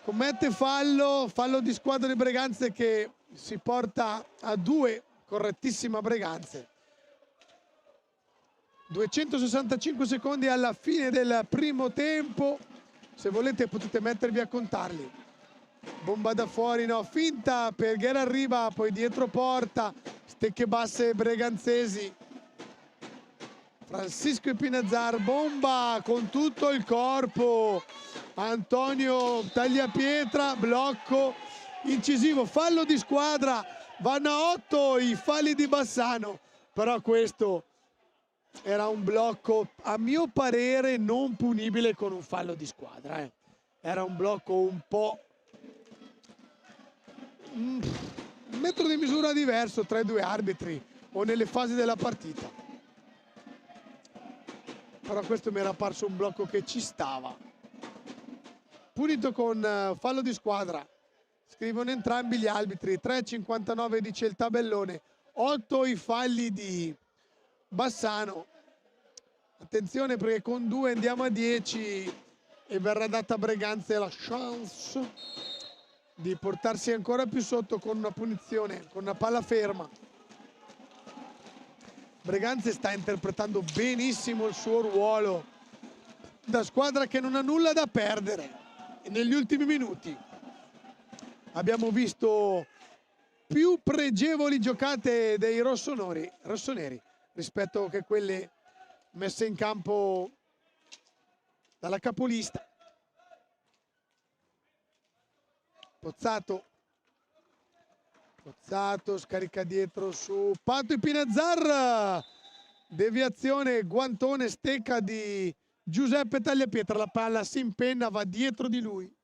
commette fallo di squadra di Breganze che si porta a 2, correttissima Breganze. 265 secondi alla fine del primo tempo, se volete potete mettervi a contarli. Bomba da fuori, no, finta per Gerard Riba, poi dietro porta, stecche basse breganzesi. Francisco e Pinazzar, bomba con tutto il corpo. Antonio Tagliapietra, blocco incisivo, fallo di squadra, vanno a 8 i falli di Bassano, però questo era un blocco a mio parere non punibile con un fallo di squadra. Era un blocco un po' un metro di misura diverso tra i due arbitri o nelle fasi della partita, però questo mi era parso un blocco che ci stava, punito con fallo di squadra. Scrivono entrambi gli arbitri. 3,59 dice il tabellone, 8 i falli di Bassano. Attenzione perché con 2 andiamo a 10 e verrà data a Breganze la chance di portarsi ancora più sotto con una punizione, con una palla ferma. Breganze sta interpretando benissimo il suo ruolo da squadra che non ha nulla da perdere. E negli ultimi minuti abbiamo visto più pregevoli giocate dei rossoneri rispetto che quelle messe in campo dalla capolista. Pozzato scarica dietro su Pato e Pinazzar, deviazione, guantone, stecca di Giuseppe Tagliapietra, la palla si impenna, va dietro di lui.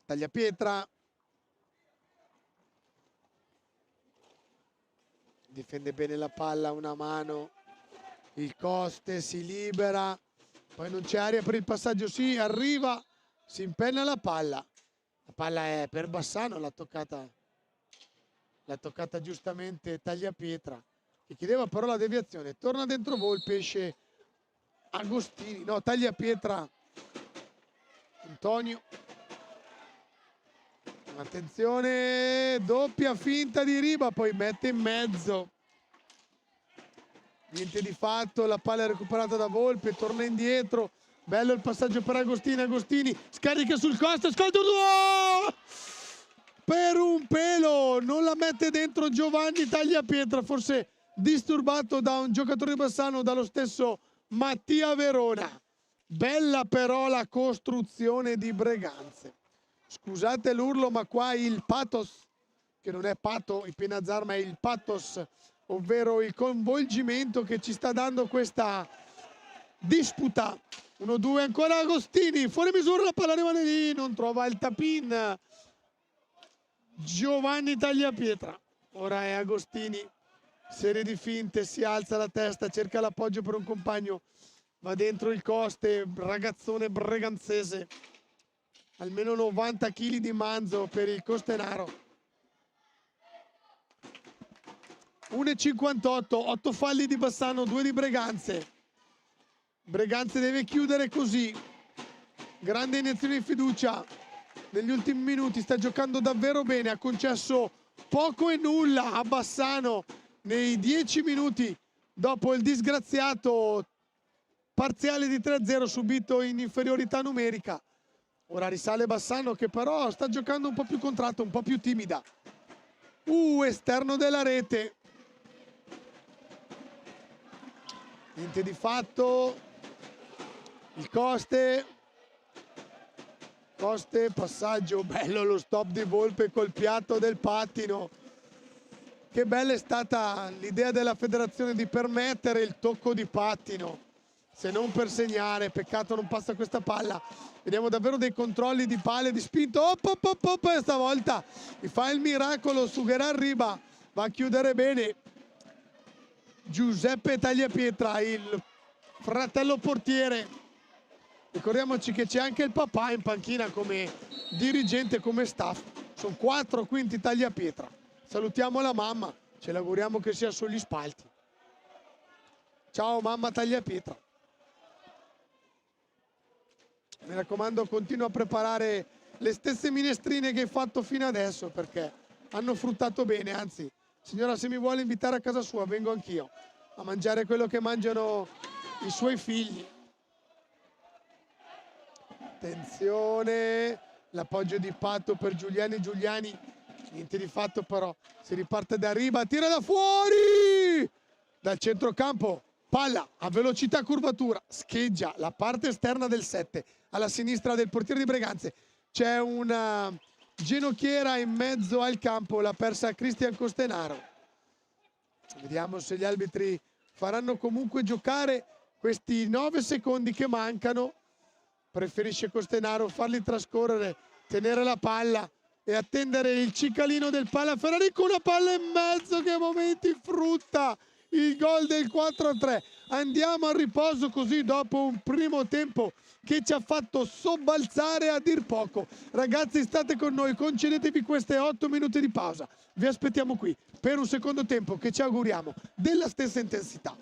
Tagliapietra difende bene la palla, una mano, il Coste si libera, poi non c'è aria per il passaggio, sì, arriva, si impenna la palla è per Bassano, l'ha toccata giustamente Tagliapietra, che chiedeva però la deviazione. Torna dentro Volpe, esce Agostini, no, Tagliapietra, Antonio. Attenzione, doppia finta di Riba, poi mette in mezzo. Niente di fatto, la palla è recuperata da Volpe, torna indietro. Bello il passaggio per Agostini, Agostini scarica sul Costa, oh! Per un pelo non la mette dentro Giovanni Tagliapietra, forse disturbato da un giocatore di Bassano, dallo stesso Mattia Verona. Bella però la costruzione di Breganze. Scusate l'urlo, ma qua il pathos, che non è Pato il Pinazzar, ma è il pathos, ovvero il coinvolgimento che ci sta dando questa disputa. 1-2 ancora Agostini, fuori misura, la palla rimane lì, non trova il tapin Giovanni Tagliapietra. Ora è Agostini, serie di finte, si alza la testa, cerca l'appoggio per un compagno, va dentro il Coste, ragazzone breganzese, almeno 90 kg di manzo per il Costenaro. 1,58, 8 falli di Bassano, 2 di Breganze. Breganze deve chiudere così. Grande iniezione di fiducia negli ultimi minuti, sta giocando davvero bene, ha concesso poco e nulla a Bassano nei 10 minuti dopo il disgraziato parziale di 3-0 subito in inferiorità numerica. Ora risale Bassano, che però sta giocando un po' più contratto, un po' più timida. Esterno della rete. Niente di fatto. Il Coste, passaggio bello, lo stop di Volpe col piatto del pattino. Che bella è stata l'idea della federazione di permettere il tocco di pattino, se non per segnare. Peccato non passa questa palla. Vediamo davvero dei controlli di palle, di spinto. E stavolta fa il miracolo su Gerard Riba, va a chiudere bene Giuseppe Tagliapietra, il fratello portiere. Ricordiamoci che c'è anche il papà in panchina come dirigente, come staff. Sono 4 quinti Tagliapietra. Salutiamo la mamma, ce l'auguriamo che sia sugli spalti. Ciao mamma Tagliapietra. Mi raccomando, continua a preparare le stesse minestrine che hai fatto fino adesso, perché hanno fruttato bene. Anzi, signora, se mi vuole invitare a casa sua, vengo anch'io a mangiare quello che mangiano i suoi figli. Attenzione, l'appoggio di Patto per Giuliani. Niente di fatto però, si riparte da Riba, tira da fuori! Dal centrocampo, palla a velocità curvatura, scheggia la parte esterna del 7, alla sinistra del portiere di Breganze. C'è una ginocchiera in mezzo al campo, l'ha persa Cristian Costenaro. Vediamo se gli arbitri faranno comunque giocare questi 9 secondi che mancano. Preferisce Costenaro farli trascorrere, tenere la palla e attendere il cicalino del Palaferrari con una palla in mezzo che a momenti frutta il gol del 4-3. Andiamo al riposo così dopo un primo tempo che ci ha fatto sobbalzare a dir poco. Ragazzi, state con noi, concedetevi queste 8 minuti di pausa. Vi aspettiamo qui per un secondo tempo che ci auguriamo della stessa intensità.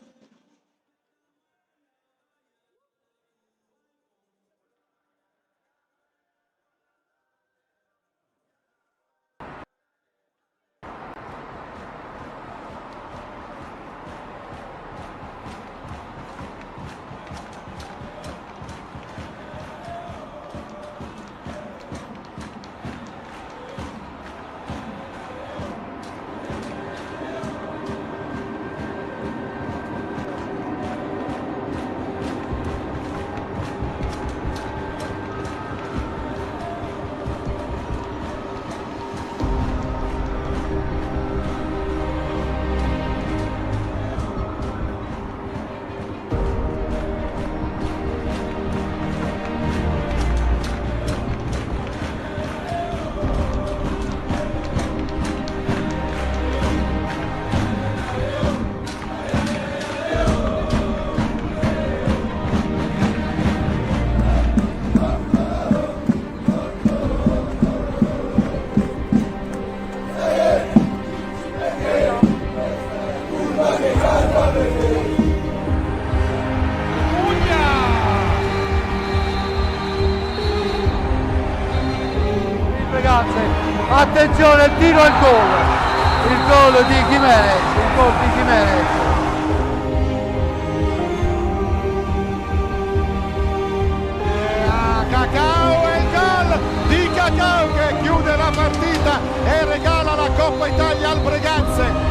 Attenzione, il tiro al gol, il gol di Jimenez, Cacao e il gol di Cacao che chiude la partita e regala la Coppa Italia al Breganze.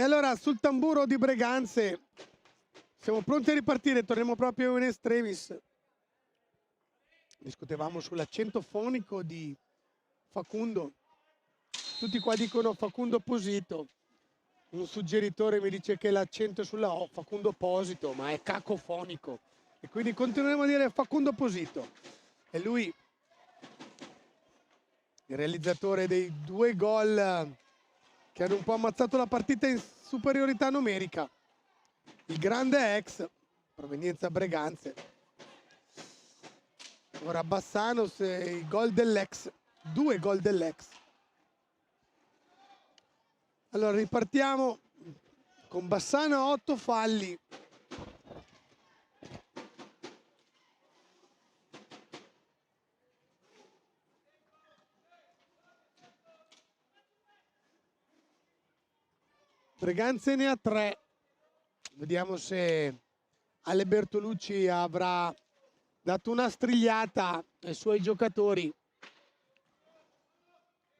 E allora sul tamburo di Breganze siamo pronti a ripartire, torniamo proprio in extremis. Discutevamo sull'accento fonico di Facundo. Tutti qua dicono Facundo Posito. Un suggeritore mi dice che l'accento è sulla O, Facundo Posito, ma è cacofonico. E quindi continueremo a dire Facundo Posito. E lui, il realizzatore dei 2 gol che hanno un po' ammazzato la partita in superiorità numerica. Il grande ex, provenienza Breganze. Ora Bassano, i gol dell'ex, 2 gol dell'ex. Allora ripartiamo con Bassano a 8 falli. Breganze ne ha 3. Vediamo se Ale Bertolucci avrà dato una strigliata ai suoi giocatori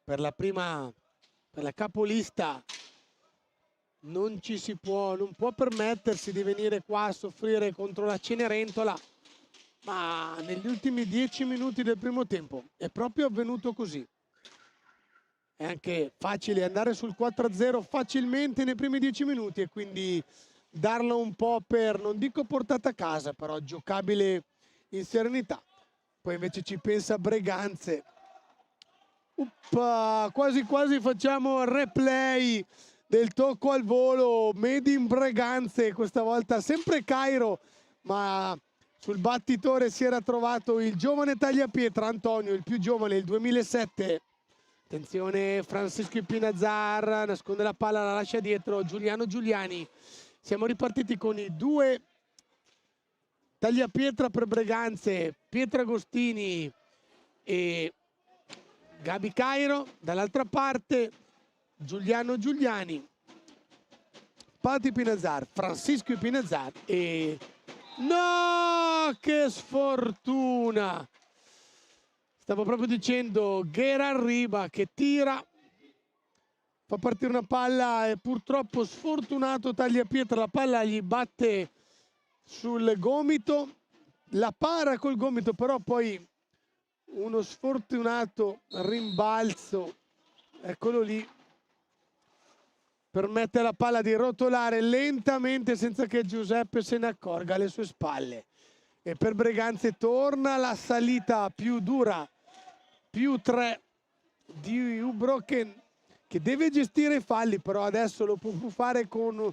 per la capolista. Non può permettersi di venire qua a soffrire contro la Cenerentola, ma negli ultimi 10 minuti del primo tempo è proprio avvenuto così. È anche facile andare sul 4-0 facilmente nei primi 10 minuti e quindi darlo un po' per, non dico portata a casa, però giocabile in serenità. Poi invece ci pensa Breganze. Quasi quasi facciamo il replay del tocco al volo made in Breganze, questa volta sempre Cairo, ma sul battitore si era trovato il giovane tagliapietra Antonio, il più giovane, il 2007. Attenzione, Francisco Pinazar nasconde la palla, la lascia dietro Giuliano Giuliani. Siamo ripartiti con i 2 tagliapietra per Breganze, Pietro Agostini e Gabi Cairo. Dall'altra parte Giuliano Giuliani, Pati Pinazar, Francisco Pinazar e... No, che sfortuna! Stavo proprio dicendo, Gerard Riba che tira, fa partire una palla e purtroppo sfortunato tagliapietra, la palla gli batte sul gomito, la para col gomito, però poi uno sfortunato rimbalzo, eccolo lì, permette alla palla di rotolare lentamente senza che Giuseppe se ne accorga alle sue spalle. E per Breganze torna la salita più dura, più 3 di Ubroken, che deve gestire i falli, però adesso lo può fare con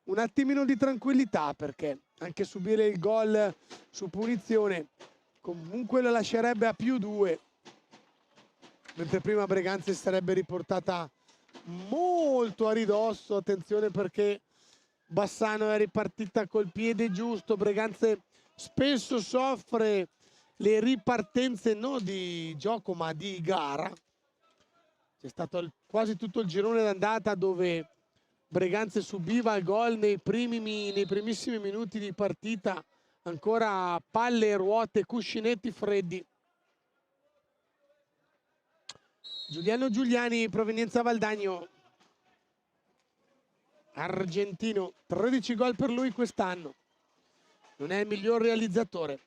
un attimino di tranquillità, perché anche subire il gol su punizione comunque lo lascerebbe a più 2, mentre prima Breganze sarebbe riportata molto a ridosso. Attenzione perché Bassano è ripartita col piede giusto. Breganze spesso soffre le ripartenze non di gioco ma di gara. C'è stato quasi tutto il girone d'andata dove Breganze subiva il gol nei primissimi minuti di partita, ancora palle, ruote, cuscinetti freddi. Giuliano Giuliani, provenienza Valdagno, argentino, 13 gol per lui quest'anno. Non è il miglior realizzatore.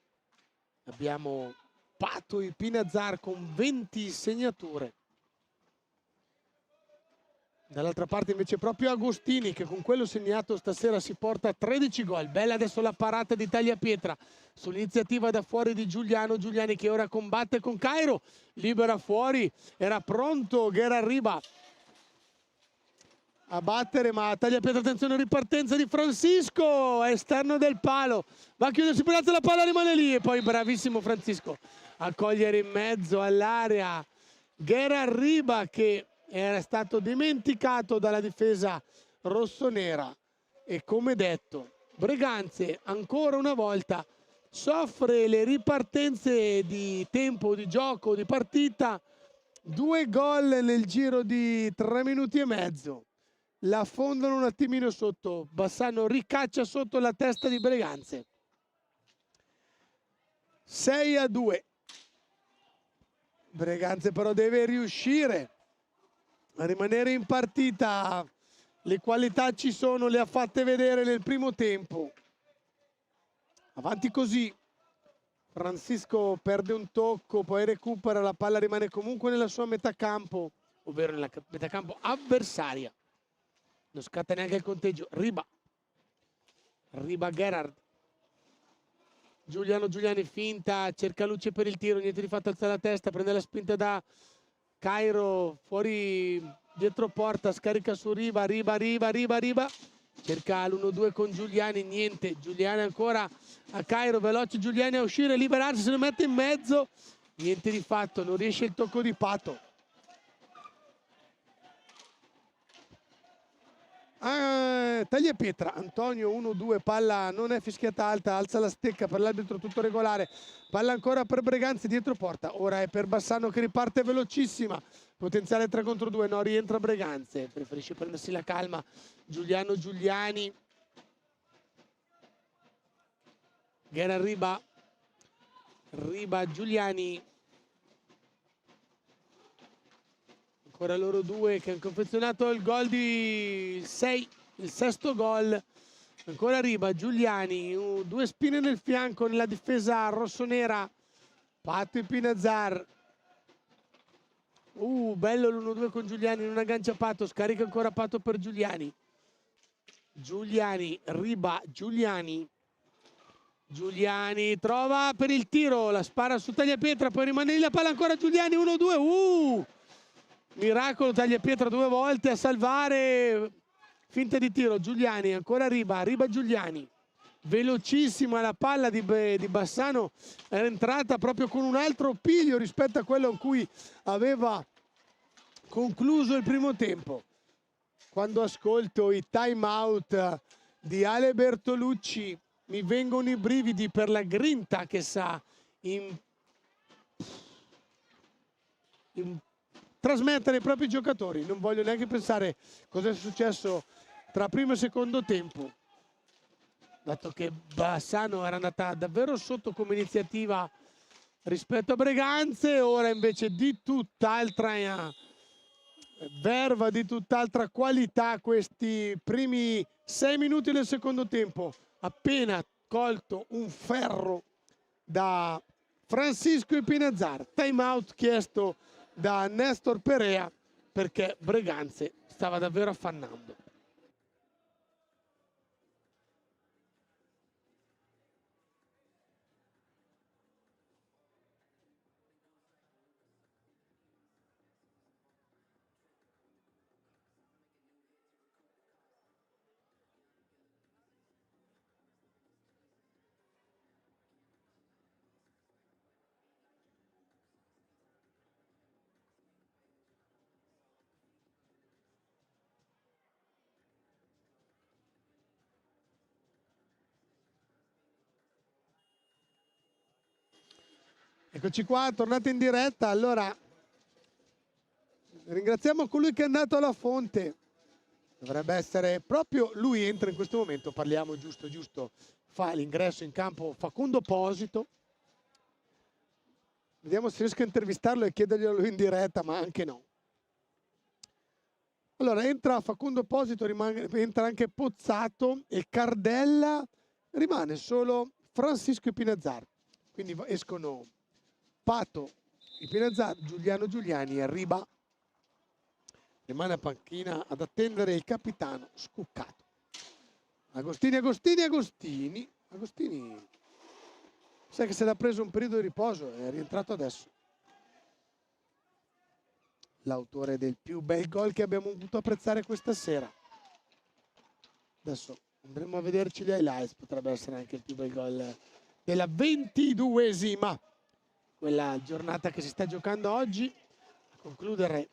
Abbiamo Pato e Pinazar con 20 segnature. Dall'altra parte invece proprio Agostini, che con quello segnato stasera si porta a 13 gol. Bella adesso la parata di Tagliapietra sull'iniziativa da fuori di Giuliano Giuliani, che ora combatte con Cairo, libera fuori, era pronto Gerard Riba a battere, ma Tagliapietra, attenzione, ripartenza di Francisco, esterno del palo, va a chiudersi per la palla, rimane lì e poi bravissimo Francisco a cogliere in mezzo all'area Gerard Riba, che era stato dimenticato dalla difesa rossonera. E come detto, Breganze ancora una volta soffre le ripartenze di tempo, di gioco, di partita. 2 gol nel giro di 3 minuti e mezzo. La affondano un attimino sotto. Bassano ricaccia sotto la testa di Breganze. 6-2. Breganze però deve riuscire a rimanere in partita Le qualità ci sono, le ha fatte vedere nel primo tempo. Avanti così. Francisco perde un tocco, poi recupera, la palla rimane comunque nella sua metà campo, ovvero nella metà campo avversaria. Non scatta neanche il conteggio. Riba Gerard. Giuliano Giuliani finta, cerca luce per il tiro, niente di fatto, alza la testa, prende la spinta da Cairo, fuori dietro porta, scarica su Riba. Cerca l'1-2 con Giuliani, niente. Giuliani ancora a Cairo, veloce Giuliani a uscire, liberarsi, se lo mette in mezzo. Niente di fatto, non riesce il tocco di Pato. Tagliapietra, Antonio 1-2, palla non è fischiata alta, alza la stecca, per l'arbitro tutto regolare. Palla ancora per Breganze dietro porta, ora è per Bassano che riparte velocissima. Potenziale 3 contro 2, no, rientra Breganze, preferisce prendersi la calma. Giuliano Giuliani. Gerard Riba Giuliani. Ancora loro due che hanno confezionato il gol di 6, il sesto gol. Ancora Riba, Giuliani, due spine nel fianco nella difesa rossonera. Pato e Pinazzar. Bello l'1-2 con Giuliani, non aggancia Pato, scarica ancora Pato per Giuliani. Riba, Giuliani trova per il tiro, la spara su Tagliapietra, poi rimane lì la palla ancora Giuliani, 1-2, miracolo, Tagliapietra 2 volte a salvare, finta di tiro, Giuliani, ancora Riba Giuliani, velocissima la palla di Bassano, era entrata proprio con un altro piglio rispetto a quello in cui aveva concluso il primo tempo. Quando ascolto i time out di Ale Bertolucci mi vengono i brividi per la grinta che sa in trasmettere ai propri giocatori. Non voglio neanche pensare cosa è successo tra primo e secondo tempo, dato che Bassano era andata davvero sotto come iniziativa rispetto a Breganze, ora invece di tutt'altra verva, di tutt'altra qualità questi primi 6 minuti del secondo tempo. Appena colto un ferro da Francisco e Pinazzar. Time out chiesto da Nestor Perea perché Breganze stava davvero affannando. Eccoci qua, tornate in diretta. Allora, ringraziamo colui che è andato alla fonte. Dovrebbe essere proprio lui, entra in questo momento, parliamo giusto. Fa l'ingresso in campo Facundo Posito. Vediamo se riesco a intervistarlo e chiederglielo lui in diretta, ma anche no. Allora, entra Facundo Posito, entra anche Pozzato e Cardella, rimane solo Francisco e Pinazzar. Quindi escono Pato, Pinazzar, Giuliano Giuliani e Riba. Rimane a panchina ad attendere il capitano Scuccato. Agostini. Sai che se l'ha preso un periodo di riposo, è rientrato adesso. L'autore del più bel gol che abbiamo potuto apprezzare questa sera. Adesso andremo a vederci gli highlights, potrebbe essere anche il più bel gol della 22esima. Quella giornata che si sta giocando oggi, a concludere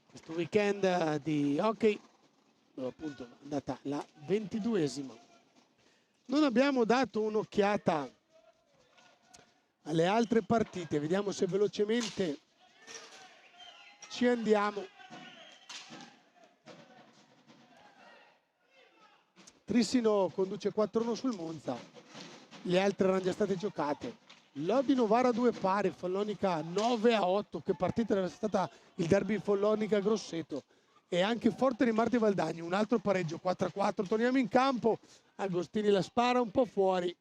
questo weekend di hockey, dove appunto è andata la 22esima. Non abbiamo dato un'occhiata alle altre partite, vediamo se velocemente ci andiamo. Trissino conduce 4-1 sul Monza, le altre erano già state giocate. Lodi Novara 2 pari, Follonica 9-8, che partita era stata il derby Follonica-Grosseto. e anche forte di Marti Valdagni. Un altro pareggio, 4-4. Torniamo in campo, Agostini la spara un po' fuori.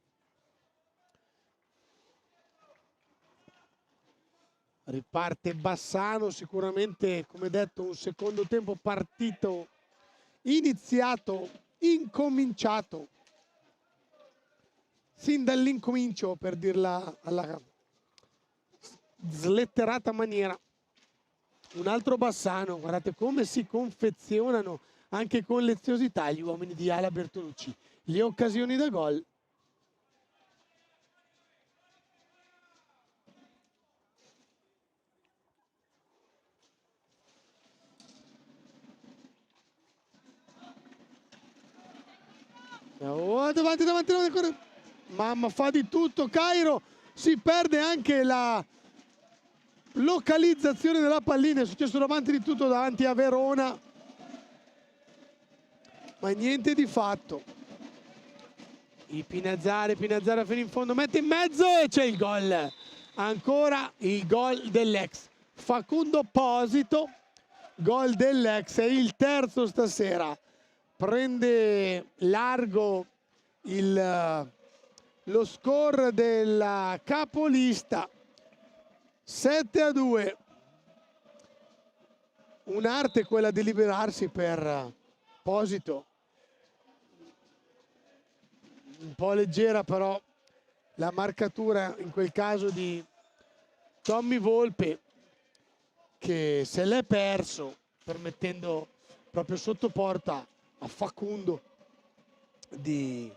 Riparte Bassano, sicuramente, come detto, un secondo tempo partito, iniziato, incominciato, sin dall'incomincio, per dirla alla sletterata maniera. Un altro Bassano, guardate come si confezionano anche con leziosità gli uomini di Ala Bertolucci. Le occasioni da gol. Oh, davanti, ancora. Mamma, fa di tutto Cairo, si perde anche la localizzazione della pallina, è successo davanti di tutto davanti a Verona, ma niente di fatto. I Pinazzari fino in fondo, mette in mezzo e c'è il gol, ancora il gol dell'ex Facundo Posito, gol dell'ex, è il terzo stasera, prende largo lo score della capolista. 7-2. Un'arte quella di liberarsi per Posito, un po' leggera però la marcatura in quel caso di Tommy Volpe, che se l'è perso, permettendo proprio sotto porta a Facundo di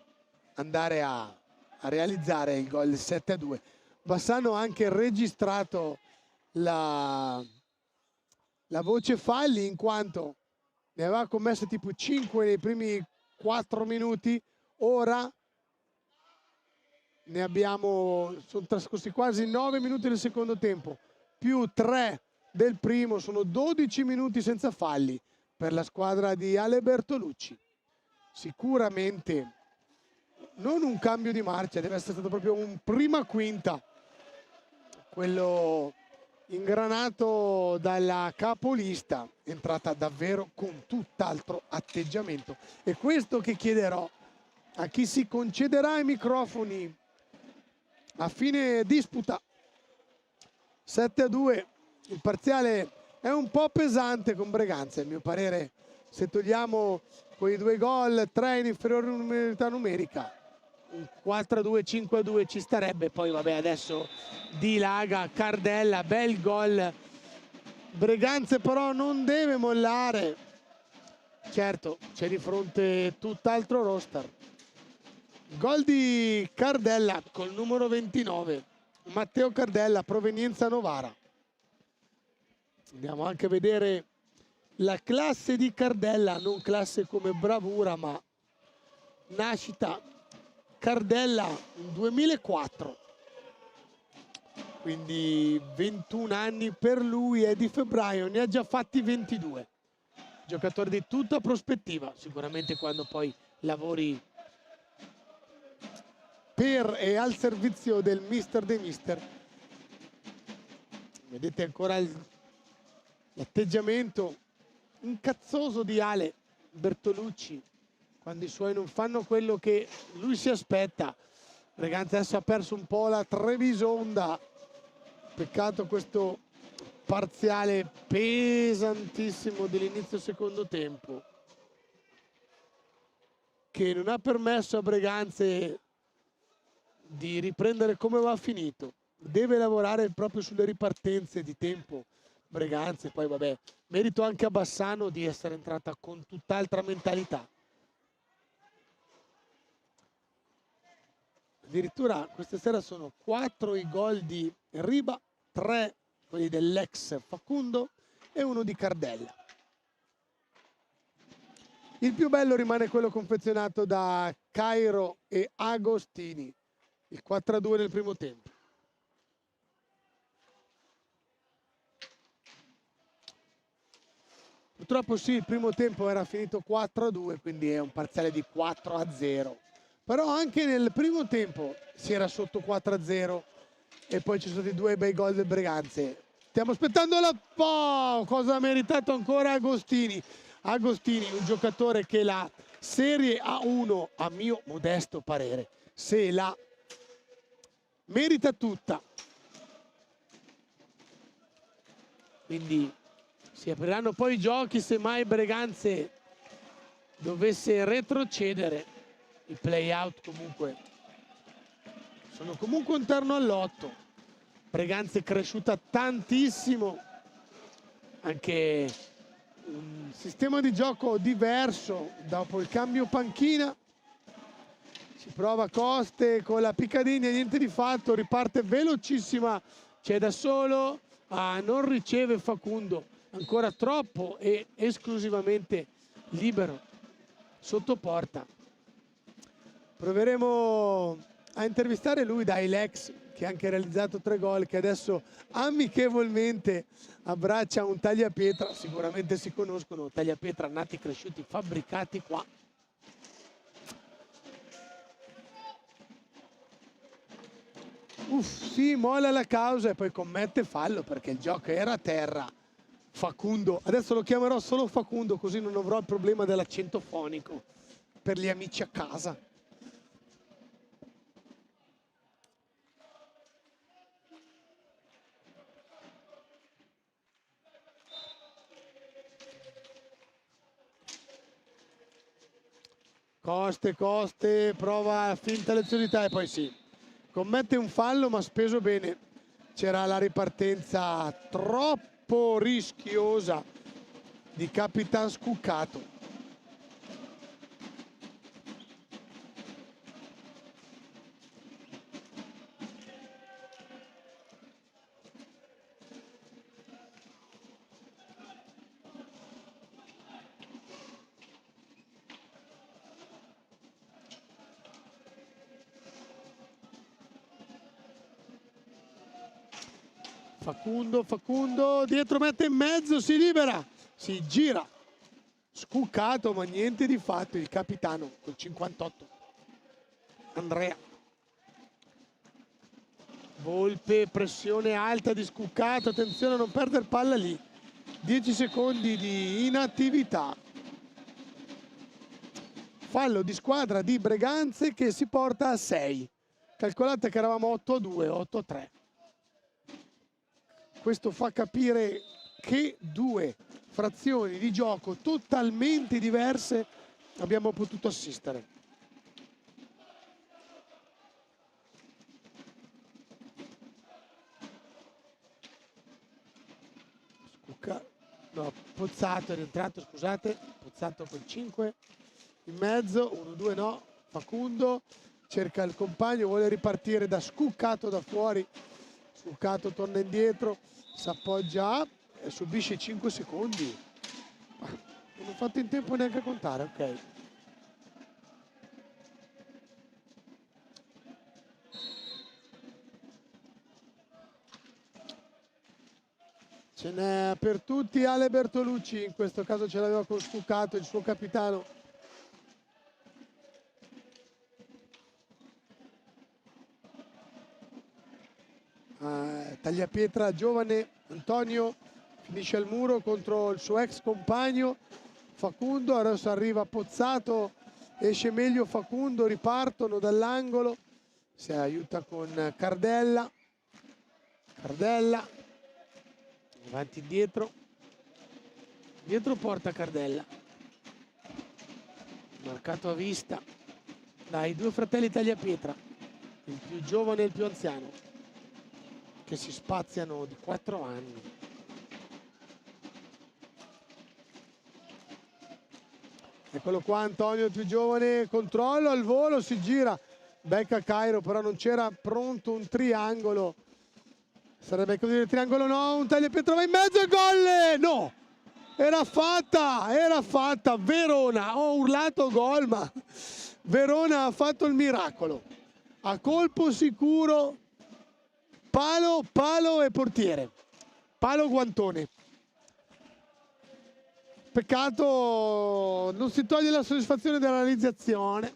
andare a realizzare il gol 7-2. Bassano ha anche registrato la voce falli, in quanto ne aveva commesse tipo 5 nei primi 4 minuti, ora ne abbiamo, sono trascorsi quasi 9 minuti del secondo tempo, più 3 del primo, sono 12 minuti senza falli per la squadra di Ale Bertolucci. Sicuramente non un cambio di marcia, deve essere stato proprio un prima quinta, quello ingranato dalla capolista, entrata davvero con tutt'altro atteggiamento. E questo che chiederò a chi si concederà i microfoni a fine disputa. 7-2, il parziale è un po' pesante con Breganza, a mio parere, se togliamo quei 2 gol, 3 in inferiorità numerica, un 4-2, 5-2 ci starebbe. Poi vabbè, adesso dilaga Cardella, bel gol. Breganze però non deve mollare, certo c'è di fronte tutt'altro roster. Gol di Cardella col numero 29, Matteo Cardella, provenienza Novara. Andiamo anche a vedere la classe di Cardella, non classe come bravura, ma nascita Cardella 2004, quindi 21 anni per lui, è di febbraio, ne ha già fatti 22. Giocatore di tutta prospettiva, sicuramente quando poi lavori per e al servizio del mister dei mister. Vedete ancora l'atteggiamento incazzoso di Ale Bertolucci quando i suoi non fanno quello che lui si aspetta. Breganza adesso ha perso un po' la Trebisonda, peccato questo parziale pesantissimo dell'inizio secondo tempo, che non ha permesso a Breganze di riprendere come va finito. Deve lavorare proprio sulle ripartenze di tempo Breganze. Poi vabbè, merito anche a Bassano di essere entrata con tutt'altra mentalità. Addirittura questa sera sono 4 i gol di Riba, 3 quelli dell'ex Facundo e 1 di Cardella. Il più bello rimane quello confezionato da Cairo e Agostini, il 4-2 nel primo tempo. Purtroppo sì, il primo tempo era finito 4-2, quindi è un parziale di 4-0. Però anche nel primo tempo si era sotto 4-0 e poi ci sono stati 2 bei gol del Breganze. Stiamo aspettando la cosa ha meritato ancora Agostini. Agostini, un giocatore che la Serie A1, a mio modesto parere, se la merita tutta. Quindi si apriranno poi i giochi se mai Breganze dovesse retrocedere. I play-out comunque sono comunque interno all'8. Breganze è cresciuta tantissimo, anche un sistema di gioco diverso dopo il cambio panchina. Si prova Coste con la Piccadini, niente di fatto, riparte velocissima, c'è da solo, non riceve Facundo, ancora troppo e esclusivamente libero sotto porta. Proveremo a intervistare lui da Ilex, che ha anche realizzato 3 gol, che adesso amichevolmente abbraccia un Tagliapietra. Sicuramente si conoscono, Tagliapietra nati, cresciuti, fabbricati qua. Sì, molla la causa e poi commette fallo perché il gioco era a terra. Facundo, adesso lo chiamerò solo Facundo, così non avrò il problema dell'accento fonico per gli amici a casa. Coste, prova finta lezionità e poi sì, commette un fallo ma speso bene. C'era la ripartenza troppo rischiosa di Capitan Scuccato. Facundo, dietro mette in mezzo, si libera, si gira. Scuccato, ma niente di fatto, il capitano col 58. Andrea. Volpe, pressione alta di Scuccato, attenzione a non perdere palla lì. 10 secondi di inattività. Fallo di squadra di Breganze che si porta a 6. Calcolate che eravamo 8-2, 8-3. Questo fa capire che 2 frazioni di gioco totalmente diverse abbiamo potuto assistere. Pozzato è rientrato, scusate, Pozzato col 5 in mezzo, 1-2 no, Facundo cerca il compagno, vuole ripartire da Scuccato da fuori, Scuccato torna indietro, si appoggia e subisce 5 secondi. Non ho fatto in tempo neanche a contare, ok. Ce n'è per tutti Ale Bertolucci, in questo caso ce l'aveva con Scuccato, il suo capitano. Tagliapietra giovane, Antonio finisce al muro contro il suo ex compagno Facundo, adesso arriva Pozzato, esce meglio Facundo, ripartono dall'angolo, si aiuta con Cardella, avanti indietro, dietro porta Cardella, marcato a vista dai 2 fratelli Tagliapietra, il più giovane e il più anziano, che si spaziano di 4 anni. Eccolo qua Antonio, il più giovane, controllo al volo, si gira, becca Cairo, però non c'era pronto un triangolo. Sarebbe così il triangolo, no, un Tagliapietra va in mezzo e gol! No! Era fatta, Verona, ho urlato gol, ma Verona ha fatto il miracolo. A colpo sicuro, palo e portiere. Palo guantone. Peccato non si toglie la soddisfazione della realizzazione.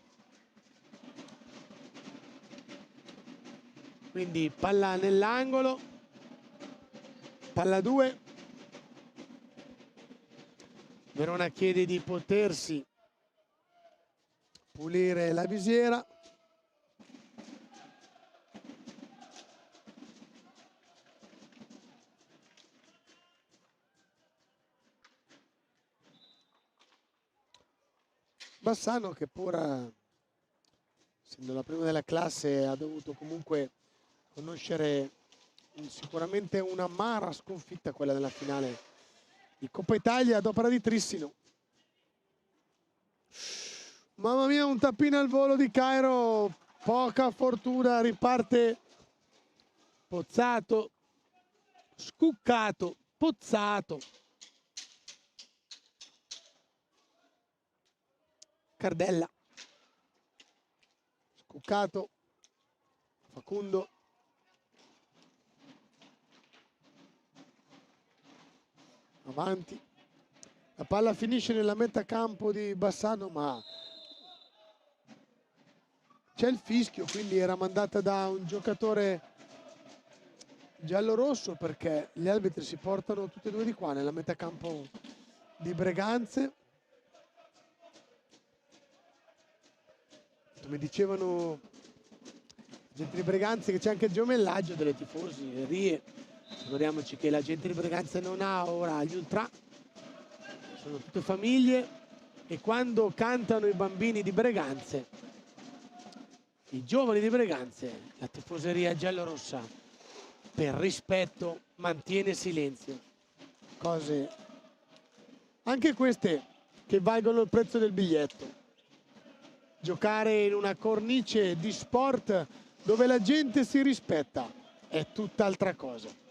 Quindi palla nell'angolo. Palla 2. Verona chiede di potersi pulire la visiera. Bassano, che pur essendo la prima della classe, ha dovuto comunque conoscere sicuramente un'amara sconfitta, quella della finale di Coppa Italia ad opera di Trissino. Mamma mia, un tappino al volo di Cairo, poca fortuna, riparte Pozzato, Scuccato, Pozzato, Cardella, Scuccato, Facundo, avanti, la palla finisce nella metà campo di Bassano, ma c'è il fischio, quindi era mandata da un giocatore giallo-rosso, perché gli arbitri si portano tutti e due di qua nella metà campo di Breganze. Come dicevano la gente di Breganze, che c'è anche il gemellaggio delle tifoserie. Ricordiamoci che la gente di Breganze non ha ora gli ultra, sono tutte famiglie, e quando cantano i bambini di Breganze, i giovani di Breganze, la tifoseria giallorossa per rispetto mantiene silenzio. Cose anche queste che valgono il prezzo del biglietto. Giocare in una cornice di sport dove la gente si rispetta è tutt'altra cosa.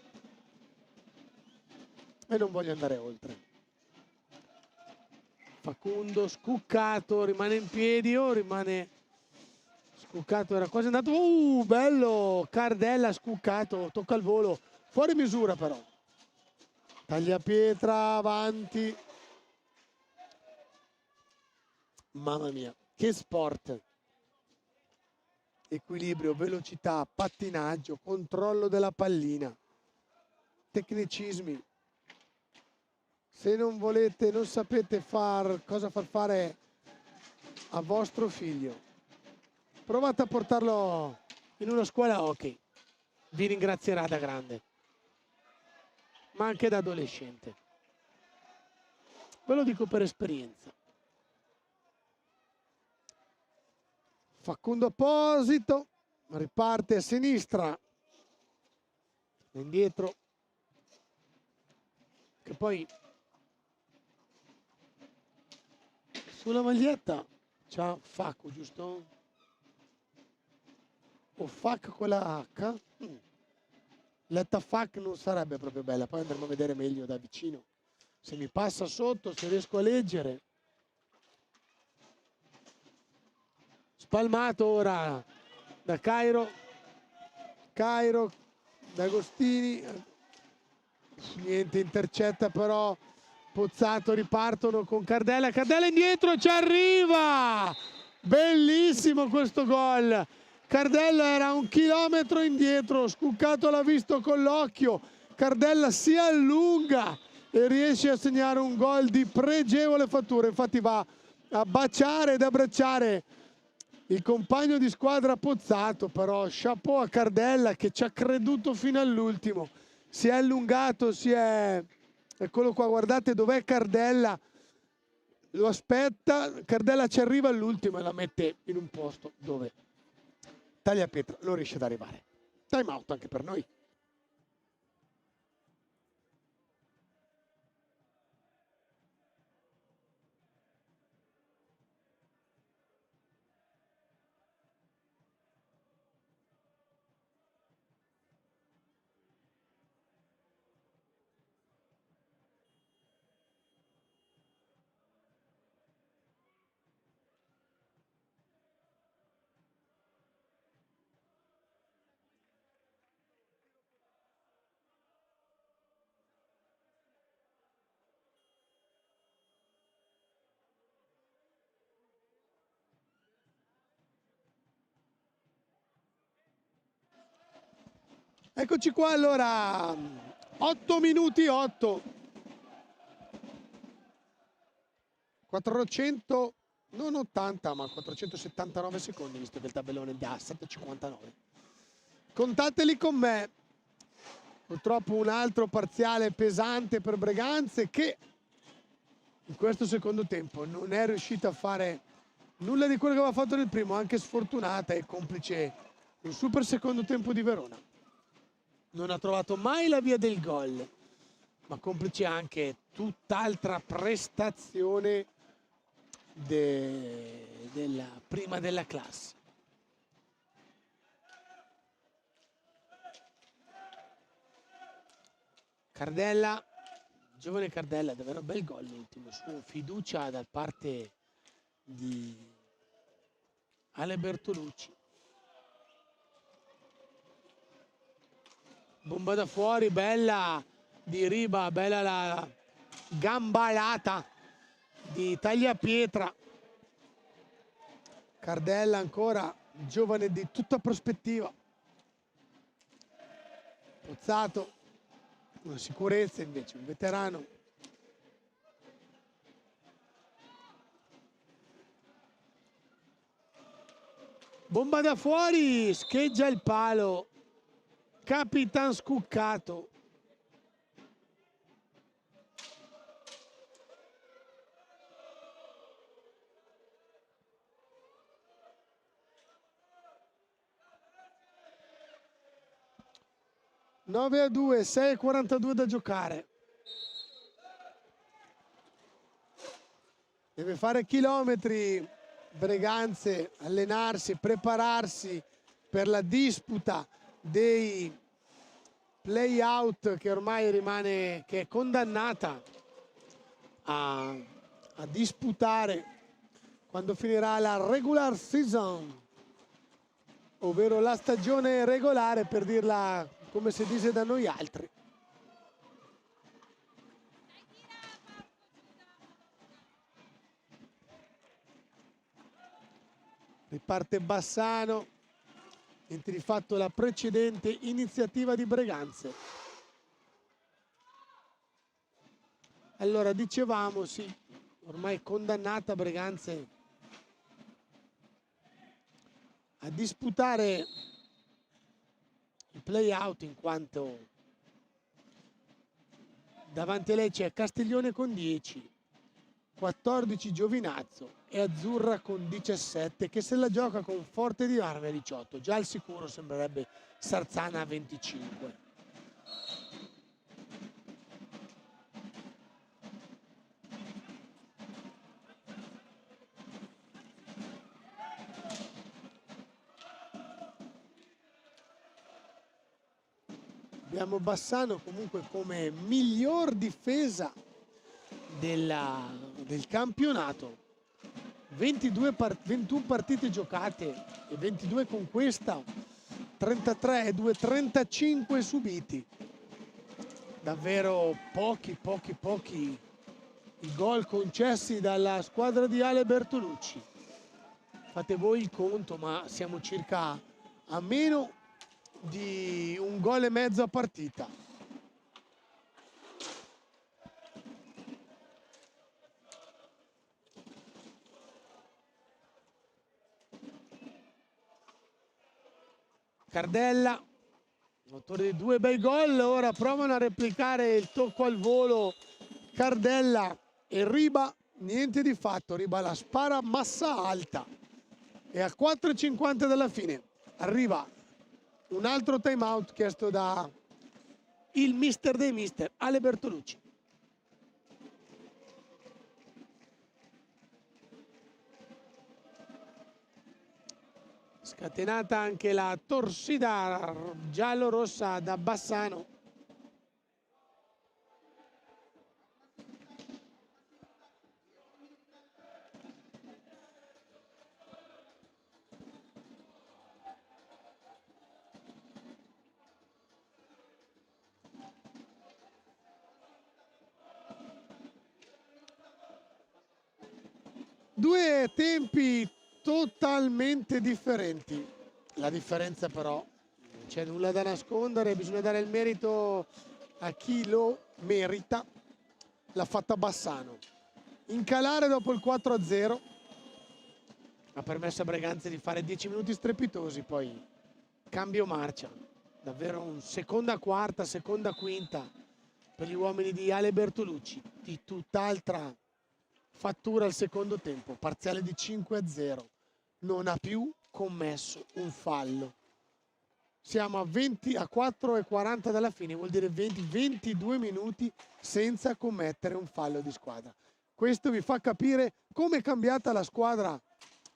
E non voglio andare oltre. Facundo, Scuccato, rimane in piedi o rimane... Scuccato era quasi andato... bello! Cardella, Scuccato, tocca al volo. Fuori misura però. Tagliapietra, avanti. Mamma mia, che sport! Equilibrio, velocità, pattinaggio, controllo della pallina, tecnicismi. Se non volete, non sapete cosa far fare a vostro figlio, provate a portarlo in una scuola hockey, vi ringrazierà da grande, ma anche da adolescente. Ve lo dico per esperienza. Facundo Apposito, riparte a sinistra, indietro, che poi sulla maglietta c'ha Facu, giusto? O Fac con la H? Letta Fac non sarebbe proprio bella, poi andremo a vedere meglio da vicino. Se mi passa sotto, se riesco a leggere. Spalmato ora da Cairo, D'Agostini, niente, intercetta però Pozzato, ripartono con Cardella, Cardella indietro, ci arriva! Bellissimo questo gol! Cardella era 1 chilometro indietro, Scuccato l'ha visto con l'occhio, Cardella si allunga e riesce a segnare un gol di pregevole fattura, infatti va a baciare ed abbracciare il compagno di squadra Pozzato, però chapeau a Cardella che ci ha creduto fino all'ultimo, si è allungato, eccolo qua, guardate dov'è Cardella, lo aspetta, Cardella ci arriva all'ultimo e la mette in un posto dove Tagliapietra non riesce ad arrivare. Time out anche per noi. Eccoci qua allora, 8 minuti 8. 400, non 80, ma 479 secondi, visto che il tabellone da 7,59. Contateli con me. Purtroppo un altro parziale pesante per Breganze, che in questo secondo tempo non è riuscita a fare nulla di quello che aveva fatto nel primo, anche sfortunata e complice un super secondo tempo di Verona. Non ha trovato mai la via del gol, ma complice anche tutt'altra prestazione della prima della classe. Cardella, giovane Cardella, davvero bel gol l'ultimo, su fiducia da parte di Ale Bertolucci. Bomba da fuori, bella di Riba, bella la gambalata di Tagliapietra. Cardella ancora giovane di tutta prospettiva. Pozzato, una sicurezza invece, un veterano. Bomba da fuori, scheggia il palo. Capitan Scuccato. Nove a 2, 6,42 da giocare. Deve fare chilometri Breganze, allenarsi, prepararsi per la disputa dei play-out, che ormai rimane, che è condannata a disputare quando finirà la regular season, ovvero la stagione regolare, per dirla come si dice da noi altri. Riparte Bassano, mentre di fatto la precedente iniziativa di Breganze. Allora, dicevamo, sì, ormai condannata Breganze a disputare il play-out, in quanto davanti a lei c'è Castiglione con 10, 14 Giovinazzo e Azzurra con 17, che se la gioca con Forte di Marme a 18. Già al sicuro sembrerebbe Sarzana a 25. Abbiamo Bassano comunque come miglior difesa del campionato. 21 partite giocate e 22 con questa, 33 e 2, 35 subiti. Davvero pochi i gol concessi dalla squadra di Ale Bertolucci. Fate voi il conto, ma siamo circa a meno di un gol e mezzo a partita. Cardella, autore di 2 bei gol, ora provano a replicare il tocco al volo Cardella e Riba, niente di fatto. Riba la spara massa alta e a 4,50 dalla fine arriva un altro time out chiesto da il mister dei mister, Ale Bertolucci. Scatenata anche la torsida giallo-rossa da Bassano. Due tempi totalmente differenti. La differenza però non c'è nulla da nascondere, bisogna dare il merito a chi lo merita, l'ha fatta Bassano. Incalare dopo il 4-0 ha permesso a Breganze di fare 10 minuti strepitosi, poi cambio marcia, davvero un seconda quarta, seconda quinta per gli uomini di Ale Bertolucci, di tutt'altra fattura al secondo tempo, parziale di 5-0, non ha più commesso un fallo. Siamo a 4:40 dalla fine, vuol dire 22 minuti senza commettere un fallo di squadra. Questo vi fa capire come è cambiata la squadra,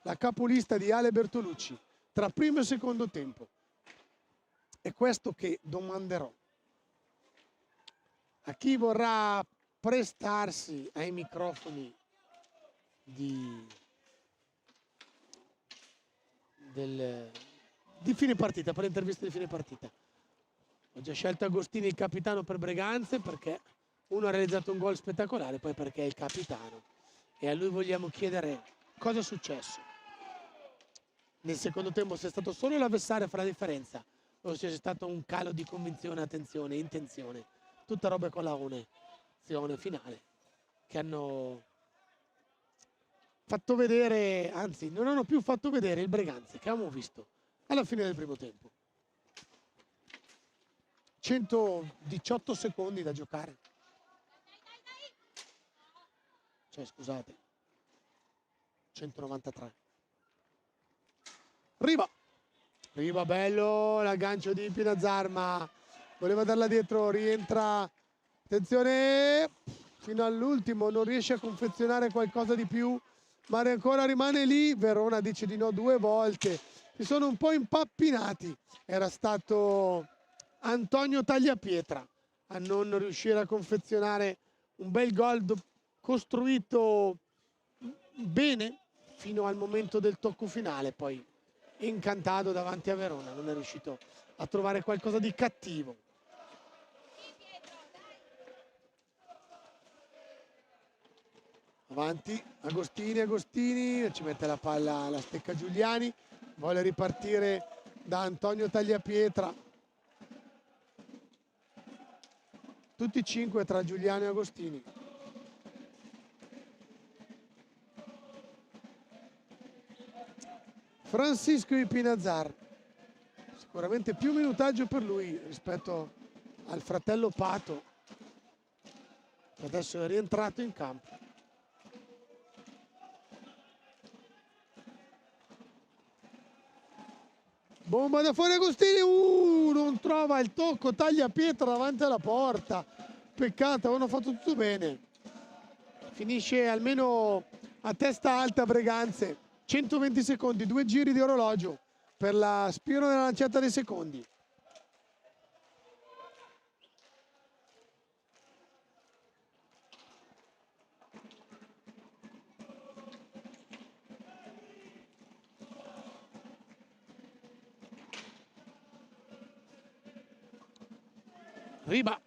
la capolista di Ale Bertolucci, tra primo e secondo tempo. È questo che domanderò a chi vorrà prestarsi ai microfoni di fine partita, per l'intervista di fine partita. Ho già scelto Agostini il capitano per Breganze perché uno ha realizzato un gol spettacolare, poi perché è il capitano e a lui vogliamo chiedere cosa è successo nel secondo tempo, se è stato solo l'avversario a fare la differenza o se c'è stato un calo di convinzione, attenzione, intenzione, tutta roba con la azione finale che hanno fatto vedere, anzi non hanno più fatto vedere il Breganze che abbiamo visto alla fine del primo tempo. 118 secondi da giocare. Cioè, scusate. 193. Riva bello, l'aggancio di Pinazar, ma voleva darla dietro, rientra. Attenzione, fino all'ultimo non riesce a confezionare qualcosa di più, ma ancora rimane lì. Verona dice di no 2 volte. Si sono un po' impappinati. Era stato Antonio Tagliapietra a non riuscire a confezionare un bel gol costruito bene fino al momento del tocco finale, poi incantato davanti a Verona, non è riuscito a trovare qualcosa di cattivo. Avanti Agostini, ci mette la palla la stecca Giuliani, vuole ripartire da Antonio Tagliapietra. Tutti 5 tra Giuliani e Agostini. Francisco Ipinazar, sicuramente più minutaggio per lui rispetto al fratello Pato, che adesso è rientrato in campo. Bomba da fuori Agostini, non trova il tocco, Tagliapietra davanti alla porta, peccato, avevano fatto tutto bene. Finisce almeno a testa alta Breganze. 120 secondi, 2 giri di orologio per la Spione della lanciata dei secondi. Riba.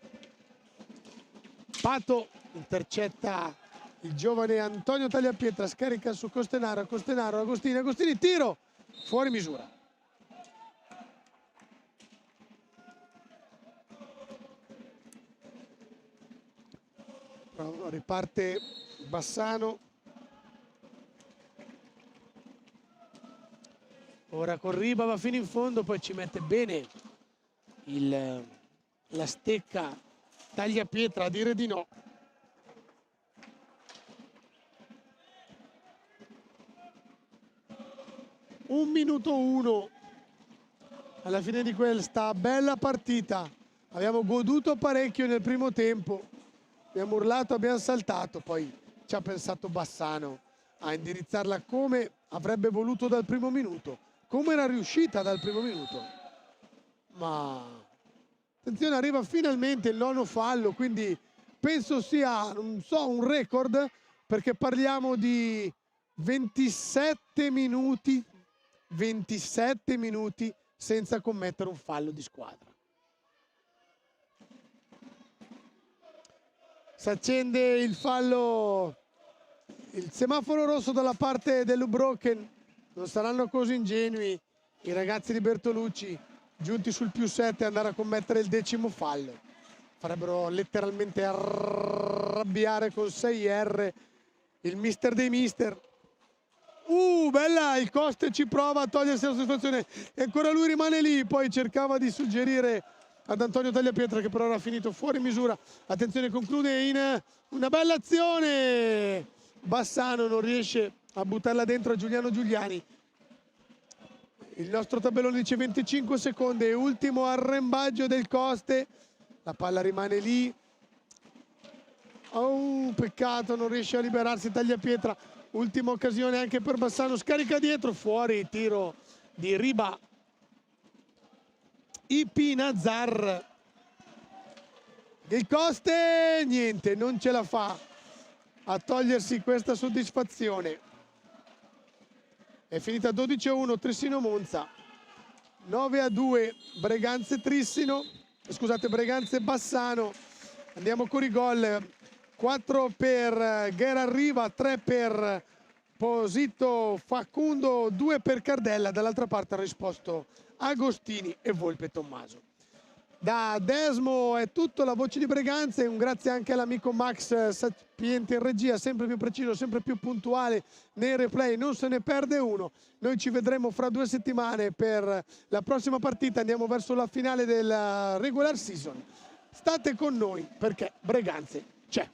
Pato intercetta il giovane Antonio Tagliapietra, scarica su Costenaro, Agostini, tiro, fuori misura. Riparte Bassano. Ora con Riba va fino in fondo, poi ci mette bene la stecca Tagliapietra a dire di no. Un minuto 1 alla fine di questa bella partita. Abbiamo goduto parecchio nel primo tempo, abbiamo urlato, abbiamo saltato, poi ci ha pensato Bassano a indirizzarla come avrebbe voluto dal primo minuto, come era riuscita dal primo minuto. Ma attenzione, arriva finalmente il 9° fallo, quindi penso sia, non so, un record, perché parliamo di 27 minuti senza commettere un fallo di squadra. Si accende il fallo, il semaforo rosso dalla parte dell'Ubroken. Non saranno così ingenui i ragazzi di Bertolucci, giunti sul +7, andare a commettere il 10° fallo. farebbero letteralmente arrabbiare con 6R il mister dei mister. Bella, il Coste ci prova a togliersi la situazione e ancora lui rimane lì, poi cercava di suggerire ad Antonio Tagliapietra che però era finito fuori misura. Attenzione, conclude in una bella azione, Bassano non riesce a buttarla dentro a Giuliano Giuliani. Il nostro tabellone dice 25 secondi, ultimo arrembaggio del Coste, la palla rimane lì. Peccato, non riesce a liberarsi Tagliapietra. Ultima occasione anche per Bassano, scarica dietro, fuori, tiro di Riba. Ipinazar. Il Coste, niente, non ce la fa a togliersi questa soddisfazione. È finita 12-1 Trissino-Monza, 9-2 Breganze-Bassano. Andiamo con i gol. 4 per Gerard Riba, 3 per Posito Facundo, 2 per Cardella. Dall'altra parte ha risposto Agostini e Volpe Tommaso. Da Desmo è tutto, la voce di Breganze. Un grazie anche all'amico Max Sapiente in regia, sempre più preciso, sempre più puntuale nei replay, non se ne perde uno. Noi ci vedremo fra 2 settimane per la prossima partita, andiamo verso la finale della regular season. State con noi perché Breganze c'è.